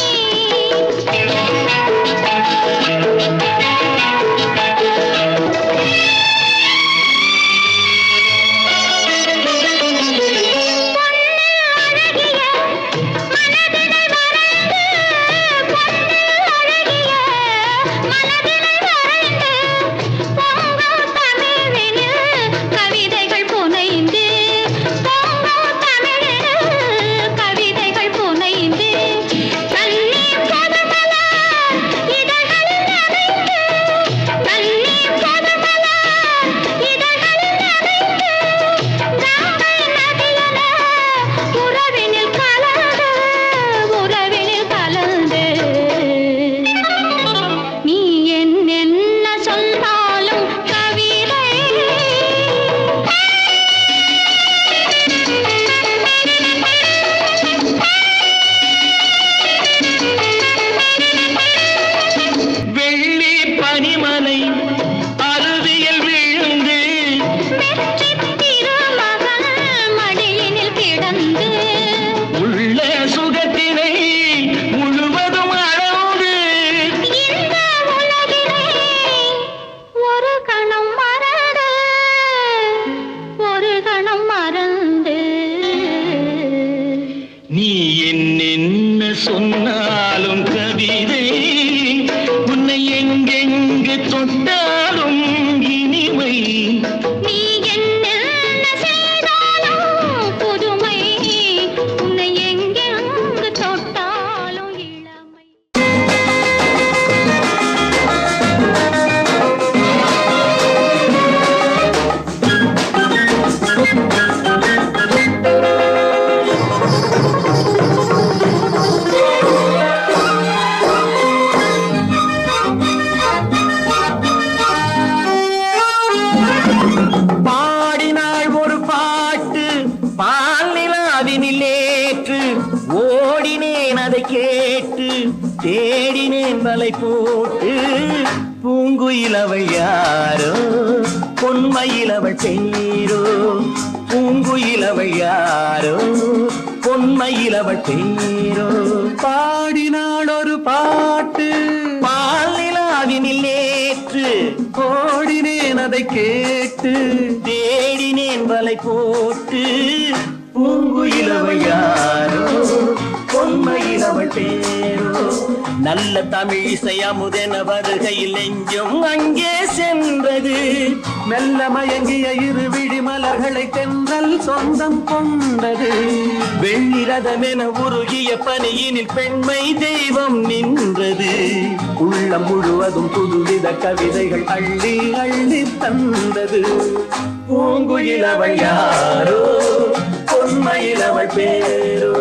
கவிதைகள் புனைந்து கவிதைகள் புனைந்து தண்ணீர் பொதுமல இதழ்களில் நனைந்து தண்ணீர் பொதுமல இதழ்களில் நனைந்து கங்கை நதியென உறவினில் கலந்து உறவினில் கலந்து நீ என்ன சொன்னாலும் கவிதை வெள்ளி பனிமலை அருவியில் விழுந்து வெற்றி திருமகள் மடியினில் கிடந்து உள்ள சுகத்தினை முழுவதும் அளந்து இந்த உலகினை ஒரு கணம் மறந்து ஒரு கணம் மறந்து நீ என்ன சொன்னாலும் கவிதை உன்னை எங்கெங்கு தொட்டாலும் இனிமை நீ என்ன செய்தாலும் புதுமை உன்னை எங்கெங்கு தொட்டாலும் இளமை பாடினாள் ஒரு பாட்டு பால் நிலாவினில் ஏற்று ஓடினேன் அதை கேட்டு தேடினேன் வலை போட்டு பூங்குயிலவள் யாரோ பொன்மயிலவள் பேரோ பூங்குயிலவள் யாரோ பொன்மயிலவள் பேரோ பாடினாள் ஒரு பாட்டு பால் நிலாவினில் நேற்று ஓடினேன் அதை கேட்டு தேடினேன் வலை போட்டு பூங்குயிலவள் யாரோ பொன்மயிலவள் பேரோ நல்ல தமிழ் இசை அமுதென வருகையில் நெஞ்சும் அங்கே சென்றது மெல்ல மயங்கிய இரு விழி மலர்களை தென்றல் சொந்தம் கொண்டது வெள்ளிரதமென உருகிய பனியினில் பெண்மை தெய்வம் நின்றது உள்ளம் முழுவதும் புதுவித கவிதைகள் அள்ளி அள்ளி தந்தது பூங்குயிலவள் யாரோ பொன்மயிலவள் பேரோ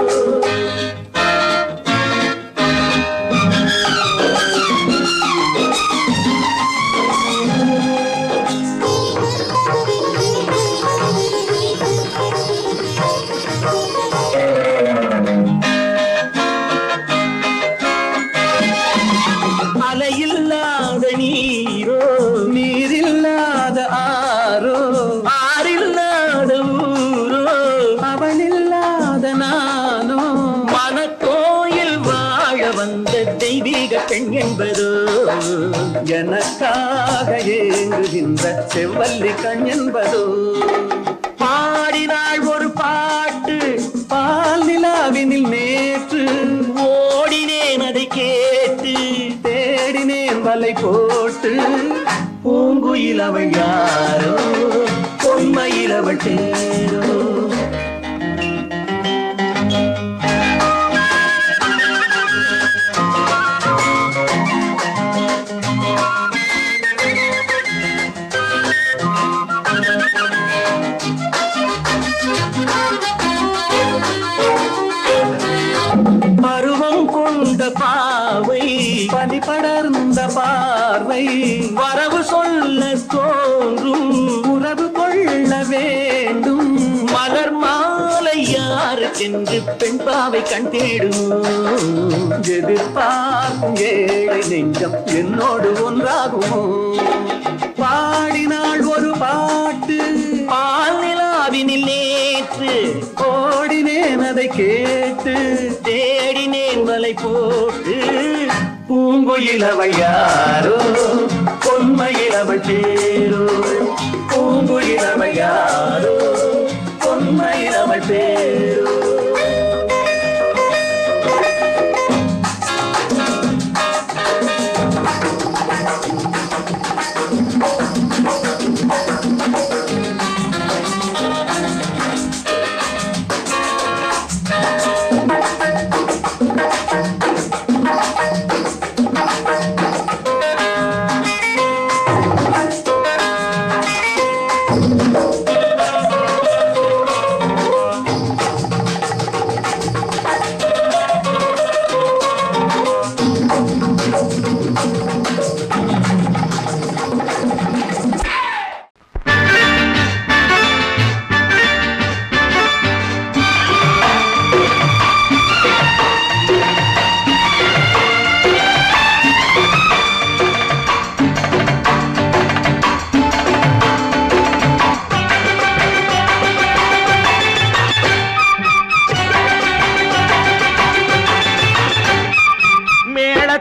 வந்த தெய்வீக பெண் என்பதோ எனக்காக ஏங்குகின்ற செவ்வல்லி கண் என்பதோ பாடினாள் ஒரு பாட்டு பால் நிலாவினில் நேற்று ஓடினேன் அதை கேட்டு தேடினேன் வலை போட்டு பூங்குயில் அவள் யாரோ பொன்மையில் அவள் பேரோ பருவம் கொண்ட பாவை பனி படர்ந்த பார்வை வரவு சொல்ல தோன்றும் உறவு கொள்ள வேண்டும் மலர் மாலை யாருக்கென்று பெண் பாவை கண் தேடும் எதிர்பார்க்கும் ஏழை நெஞ்சம் என்னோடு ஒன்றாகுமோ பாடினாள் ஒரு பாட்டு பால் நிலாவினில் நேற்று ஓடினேன் அதை கேட்டு தேடினேன் வலை போட்டு பூங்குயில் அவள் யாரோ பொன்மையில் அவள் பேரோ பூங்குயில் அவள் யாரோ பொன்மையில் அவள் பேரோ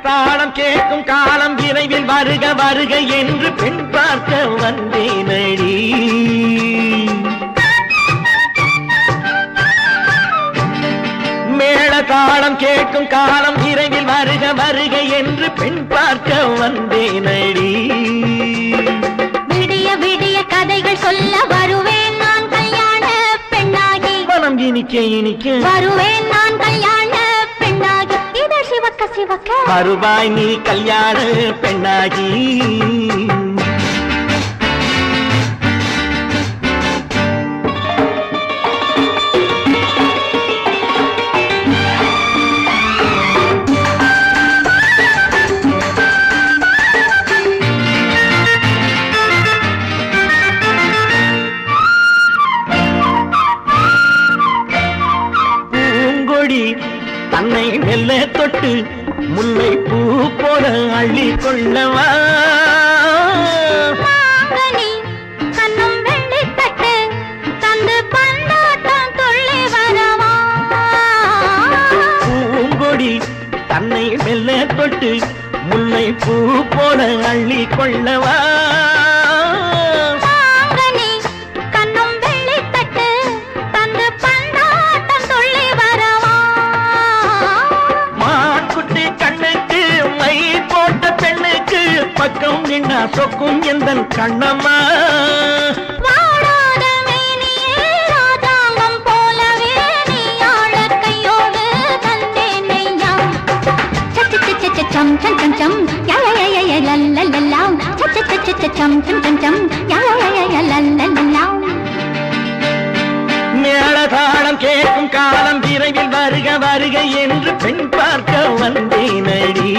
தாளம் கேட்கும் காலம் விரைவில் வருக வருக என்று பெண் பார்க்க வந்தேனடி மேள தாளம் கேட்கும் காலம் விரைவில் வருக வருக என்று பெண் பார்க்க வந்தேனடி விடிய விடிய கதைகள் சொல்ல வருவேன் நான் கல்யாண பெண்ணாகி மனம் இனிக்க இனிக்க வருவேன் நான் கல்யாண பெண்ணாகி இதழ் சிவக்க சிவக்க வருவாய் நீ கல்யாண பெண்ணாகி தன்னை மெல்ல தொட்டு முல்லை பூ போல அள்ளி கொள்ளவா கண்ணும் வெள்ளி தட்டு தந்து பந்தாட்டம் துள்ளி வரவா பூங்கொடி தன்னை மெல்ல தொட்டு முல்லை பூ போல அள்ளி கொள்ளவா பக்கம் நின்னா சொக்கும் எந்தன் கண்ணம்மா வாடாத மேனியே ராஜாங்கம் போலவே நீ ஆள கையோடு தந்தேனையா சம் சம் சம் சம் யா யா யா யா லல்லல்லா சம் சம் சம் சம் யா யா யா லல்லல்லா மேளதாளம் கேட்கும் காலம் விரைவில் வருக வருக என்று பெண் பார்க்க வந்தேனடி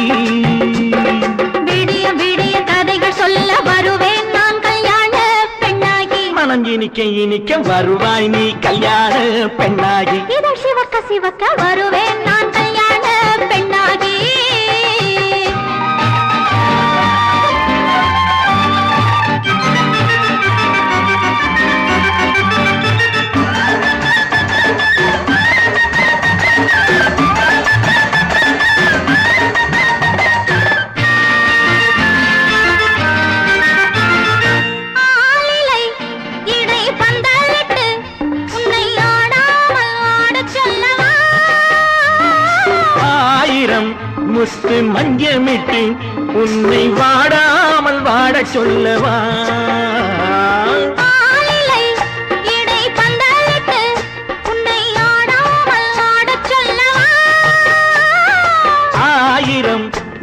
விடிய விடிய கதைகள் சொல்ல வருவேன் நான் கல்யாண பெண்ணாகி மனம் இனிக்க இனிக்க வருவாய் நீ கல்யாண பெண்ணாகி இதழ் சிவக்க சிவக்க வருவேன் நான் கல்யாண பெண்ணாகி முஸ்து மஞ்சமிட்டு உன்னை வாடாமல் வாட சொல்லவா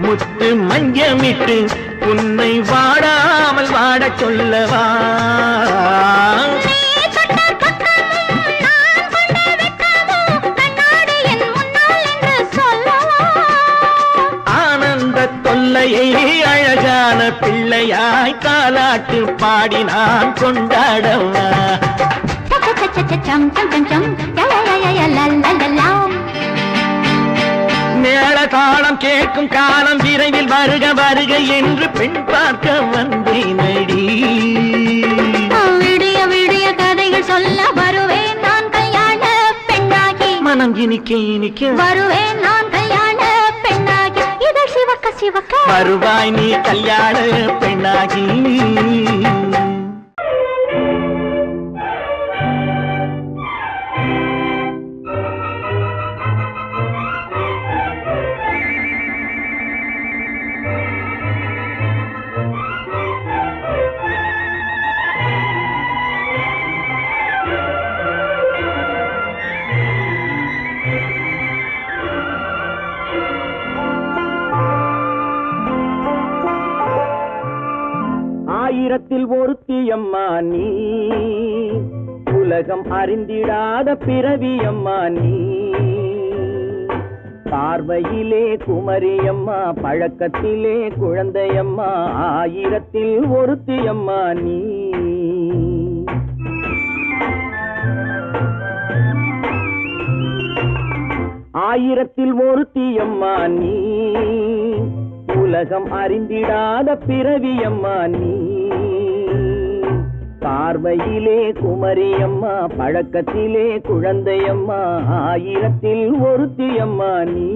முத்து மஞ்சமிட்டு உன்னை வாடாமல் வாட சொல்லவா ஆனந்த தொல்லையை அழகான பிள்ளையாய் காலாட்டு பாடி நான் கொண்டாடவா மேள தாளம் கேட்கும் காலம் விரைவில் வருக வருக என்று பெண் பார்க்க வந்தேனடி விடிய விடிய கதைகள் சொல்ல வருவேன் நான் கல்யாண பெண்ணாகி மனம் இனிக்க வருவேன் நான் கல்யாண பெண்ணாகி இது சிவக்க சிவக்க வருவாய் நீ கல்யாண பெண்ணாகி ஆயிரத்தில் ஒருத்தியம்மா நீ உலகம் அறிந்திடாத பிறவியம்மா நீ பார்வையிலே குமரியம்மா பழக்கத்திலே குழந்தையம்மா ஆயிரத்தில் ஒருத்தியம்மா நீ ஆயிரத்தில் ஒருத்தியம்மா நீ உலகம் அறிந்திடாத பிறவியம்மா நீ பார்வையிலே குமரியம்மா பழக்கத்திலே குழந்தையம்மா ஆயிரத்தில் ஒருத்தியம்மா நீ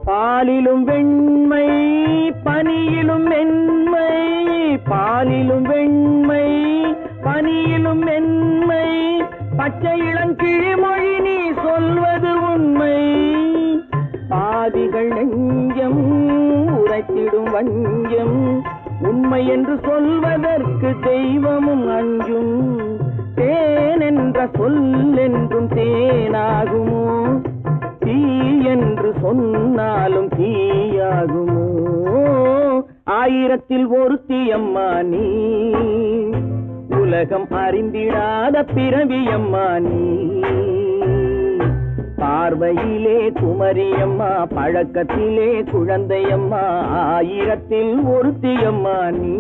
பாலிலும் வெண்மை பனியிலும் மென்மை பாலிலும் வெண்மை பனியிலும் மென்மை பச்சை இளங்கிழிமொழி நீ சொல்வது உண்மை பாதிகள் நெஞ்சம் உரைத்திடும் வஞ்சம் உண்மை என்று சொல்வதற்கு தெய்வமும் அஞ்சும் தேன் என்ற சொல் என்றும் தேனாகுமோ தீ என்று சொன்னாலும் தீயாகுமோ ஆயிரத்தில் ஒருத்தியம்மா நீ உலகம் அறிந்திடாத பிறவியம்மா நீ பார்வையிலே குமரியம்மா பழக்கத்திலே குழந்தையம்மா ஆயிரத்தில் ஒருத்தியம்மா நீ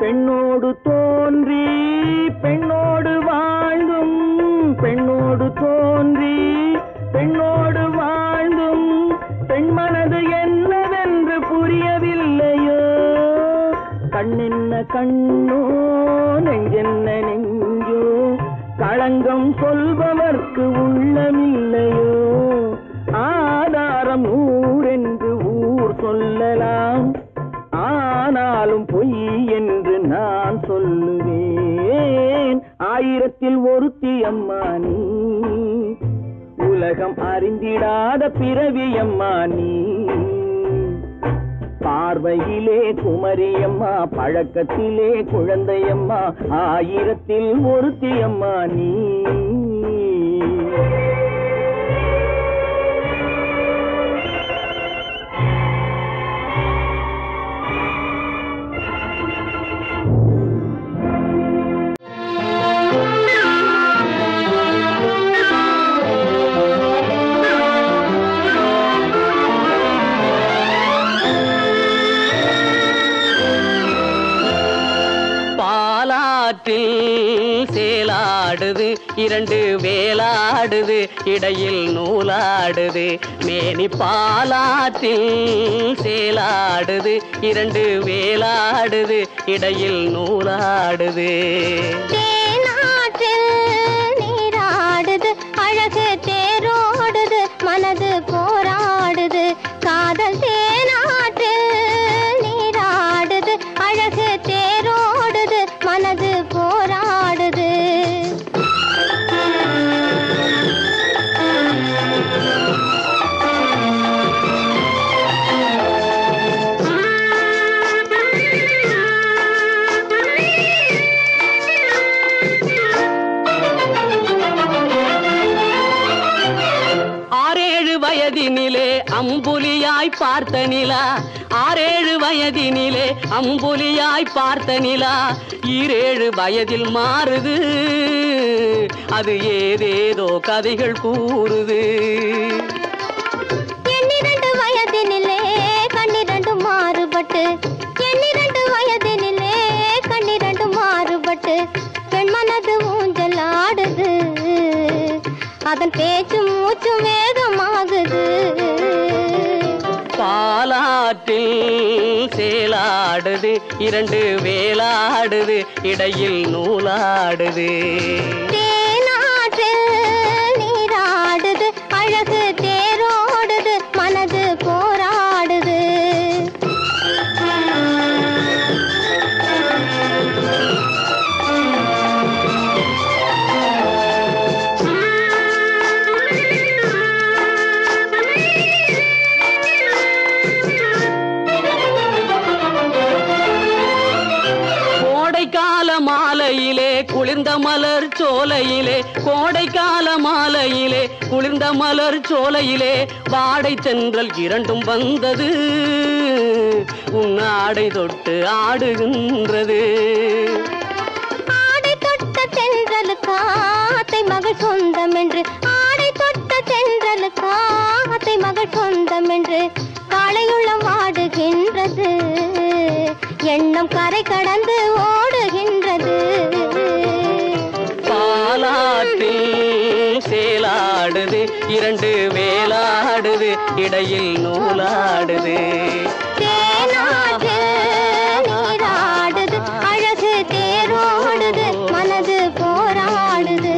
பெண்ணோடு தோன்றி பெண்ணோடு வாழ்ந்தும் பெண்ணோடு தோன்றி பெண்ணோடு வாழ்ந்தும் பெண்மனது என்னவென்று புரியவில்லையோ கண்ணென்ன கண்ணோ நெஞ்சென்ன நெஞ்சோ களங்கம் சொல்பவர்க்கு உள்ளமில்லையோ ஆதாரம் ஊரென்று ஊர் சொல்லலாம் ஆனாலும் பொய் என்று நான் சொல்லுவேன் ஆயிரத்தில் ஒருத்தியம்மா நீ உலகம் அறிந்திடாத பிறவியம்மா நீ பார்வையிலே குமரியம்மா பழக்கத்திலே குழந்தையம்மா ஆயிரத்தில் ஒருத்தியம்மா நீ சேலாடுது இரண்டு வேலாடுது இடையில் நூலாடுது மேனி பாலாற்றில் சேலாடுது இரண்டு வேலாடுது இடையில் நூலாடுது தேனாற்றில் நீராடுது அழகு தேரோடுது மனது போராடுது காதல் தேனாற்றில் நீராடுது அழகு தேரோடுது மனது போராடுது வயதினிலே அம்புலியாய் பார்த்த நிலா 6-7 வயதினிலே அம்புலியாய் பார்த்த நிலா 7 வயதில் மாறுது அது ஏதேதோ கதைகள் கூறுது 12 வயதினிலே கண்ணிரண்டு மாறுபட்டு 12 வயதினிலே கண்ணிரண்டு மாறுபட்டு பெண் மனது ஊஞ்சல் ஆடுது அதன் பேச்சு மூச்சு வேகமாகுது பாலாற்றில் சேலாடுது இரண்டு வேலாடுது இடையில் நூலாடுது தேனாற்றில் நீராடுது அழகு தேரோடுது மனது போராடுது மாலையிலே குளிர்ந்த மலர் சோலையிலே கோடைக்கால மாலையிலே குளிர்ந்த மலர் சோலையிலே வாடை தென்றல் இரண்டும் வந்தது உன்னாடை தொட்டு ஆடுகின்றது ஆடை தொட்ட தென்றலுக்கு ஆத்தை மகள் சொந்தம் என்று ஆடை தொட்ட தென்றலுக்கு ஆத்தை மகள் சொந்தம் என்று காளையுள்ளம் ஆடுகின்றது எண்ணம் கரை கடந்து ஓடுகின்றது பாலாற்றில் சேலாடுது இரண்டு வேலாடுது இடையில் நூலாடுது தேனாற்றில் நீராடுது அழகு தேரோடுது மனது போராடுது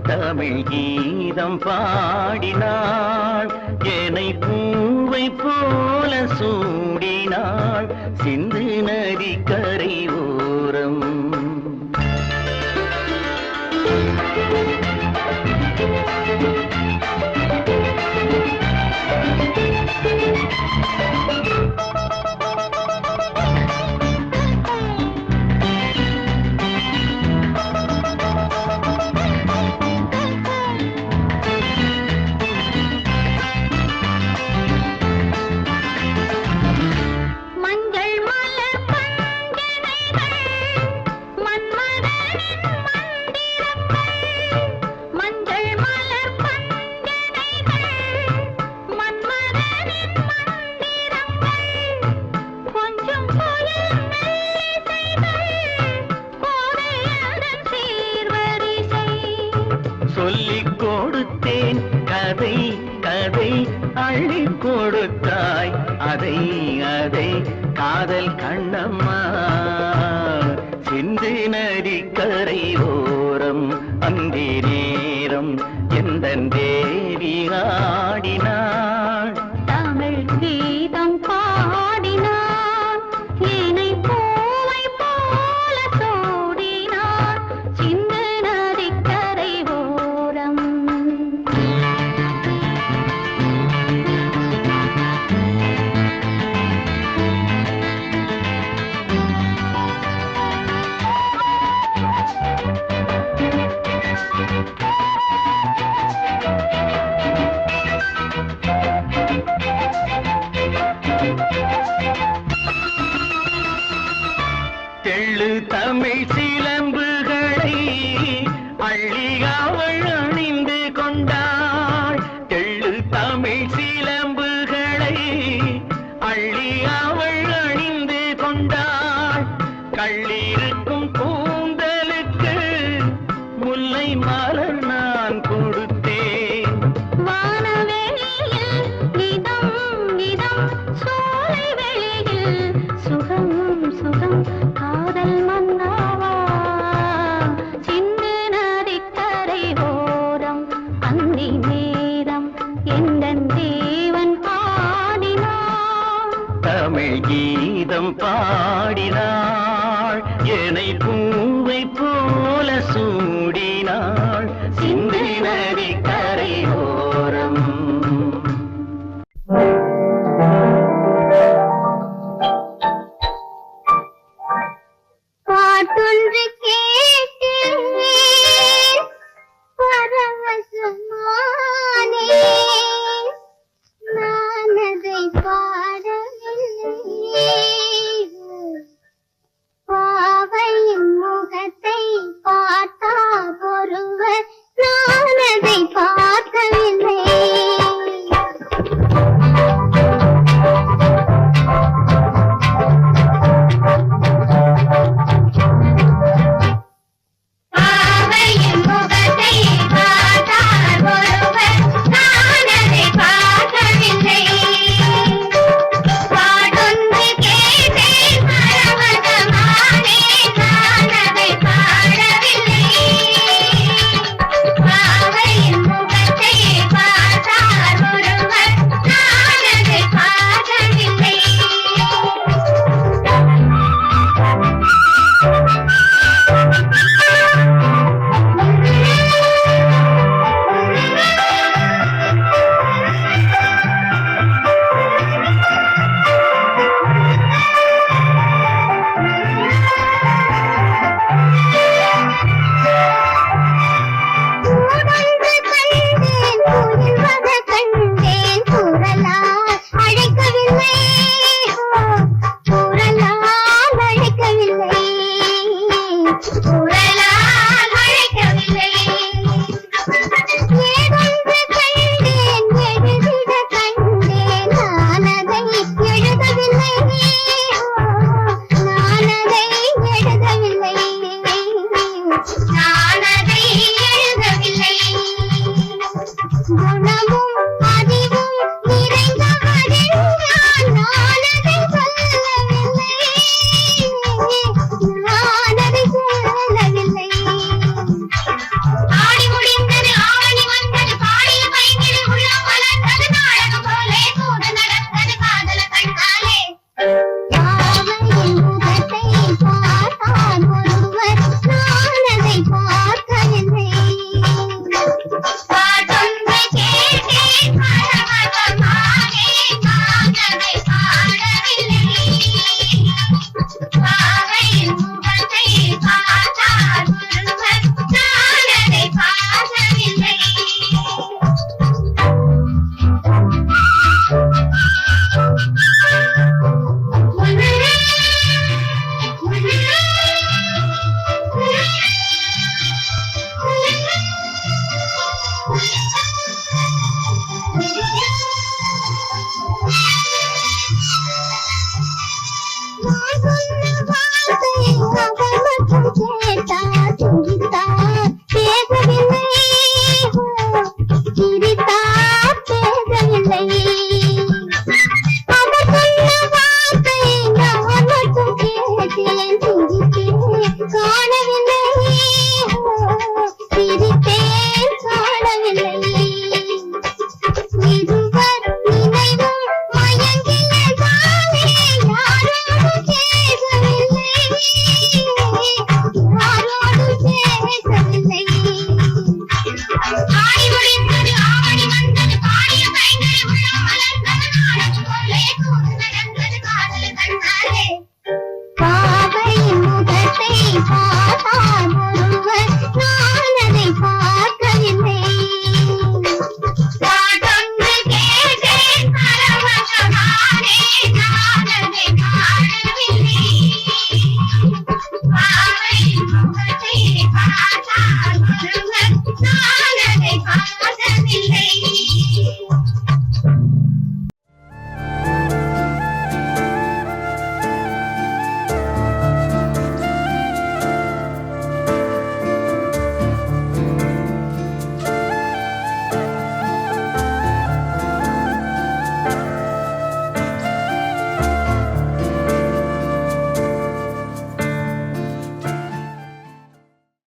தமிழ் கீதம் பாடினாள் என்னை பூவை போல சூடினாள் சிந்து நதி கரை ஓரம் சொல்லிக் கொடுத்தேன் கதை கதை அள்ளி கொடுத்தாய் அதை அதை காதல் கண்ணம்மா சிந்து நதி கரை ஓரம் அந்தி நேரம் எந்த எந்தன் தேவி ஆடினாள். தமிழ் கீதம் பாடினான் ஏனை பூவை போல சூடினான் சிந்து நதிக்கரை ஓரம். தெள்ளு தமிழ் சிலம்புகளை அள்ளி அவள் அணிந்து கொண்டாள். தெள்ளு தமிழ் சிலம்புகளை அள்ளி அவள் அணிந்து கொண்டாள். கள்ளிருக்கும் கூந்தலுக்கு முல்லை மலர் நான் கொடுத்தேன். வானவெளியில் இதம் இதம் சோலை வெளியில் சுகம் சுகம் காதல் மன்னாவா சிந்து நதிக்கரை ஓரம் அந்தி நேரம் எந்தன் தேவன் பாடினான். தமிழ் கீதம் பாடினாள் என்னை பூவை போல சூடினாள். சிந்து நதி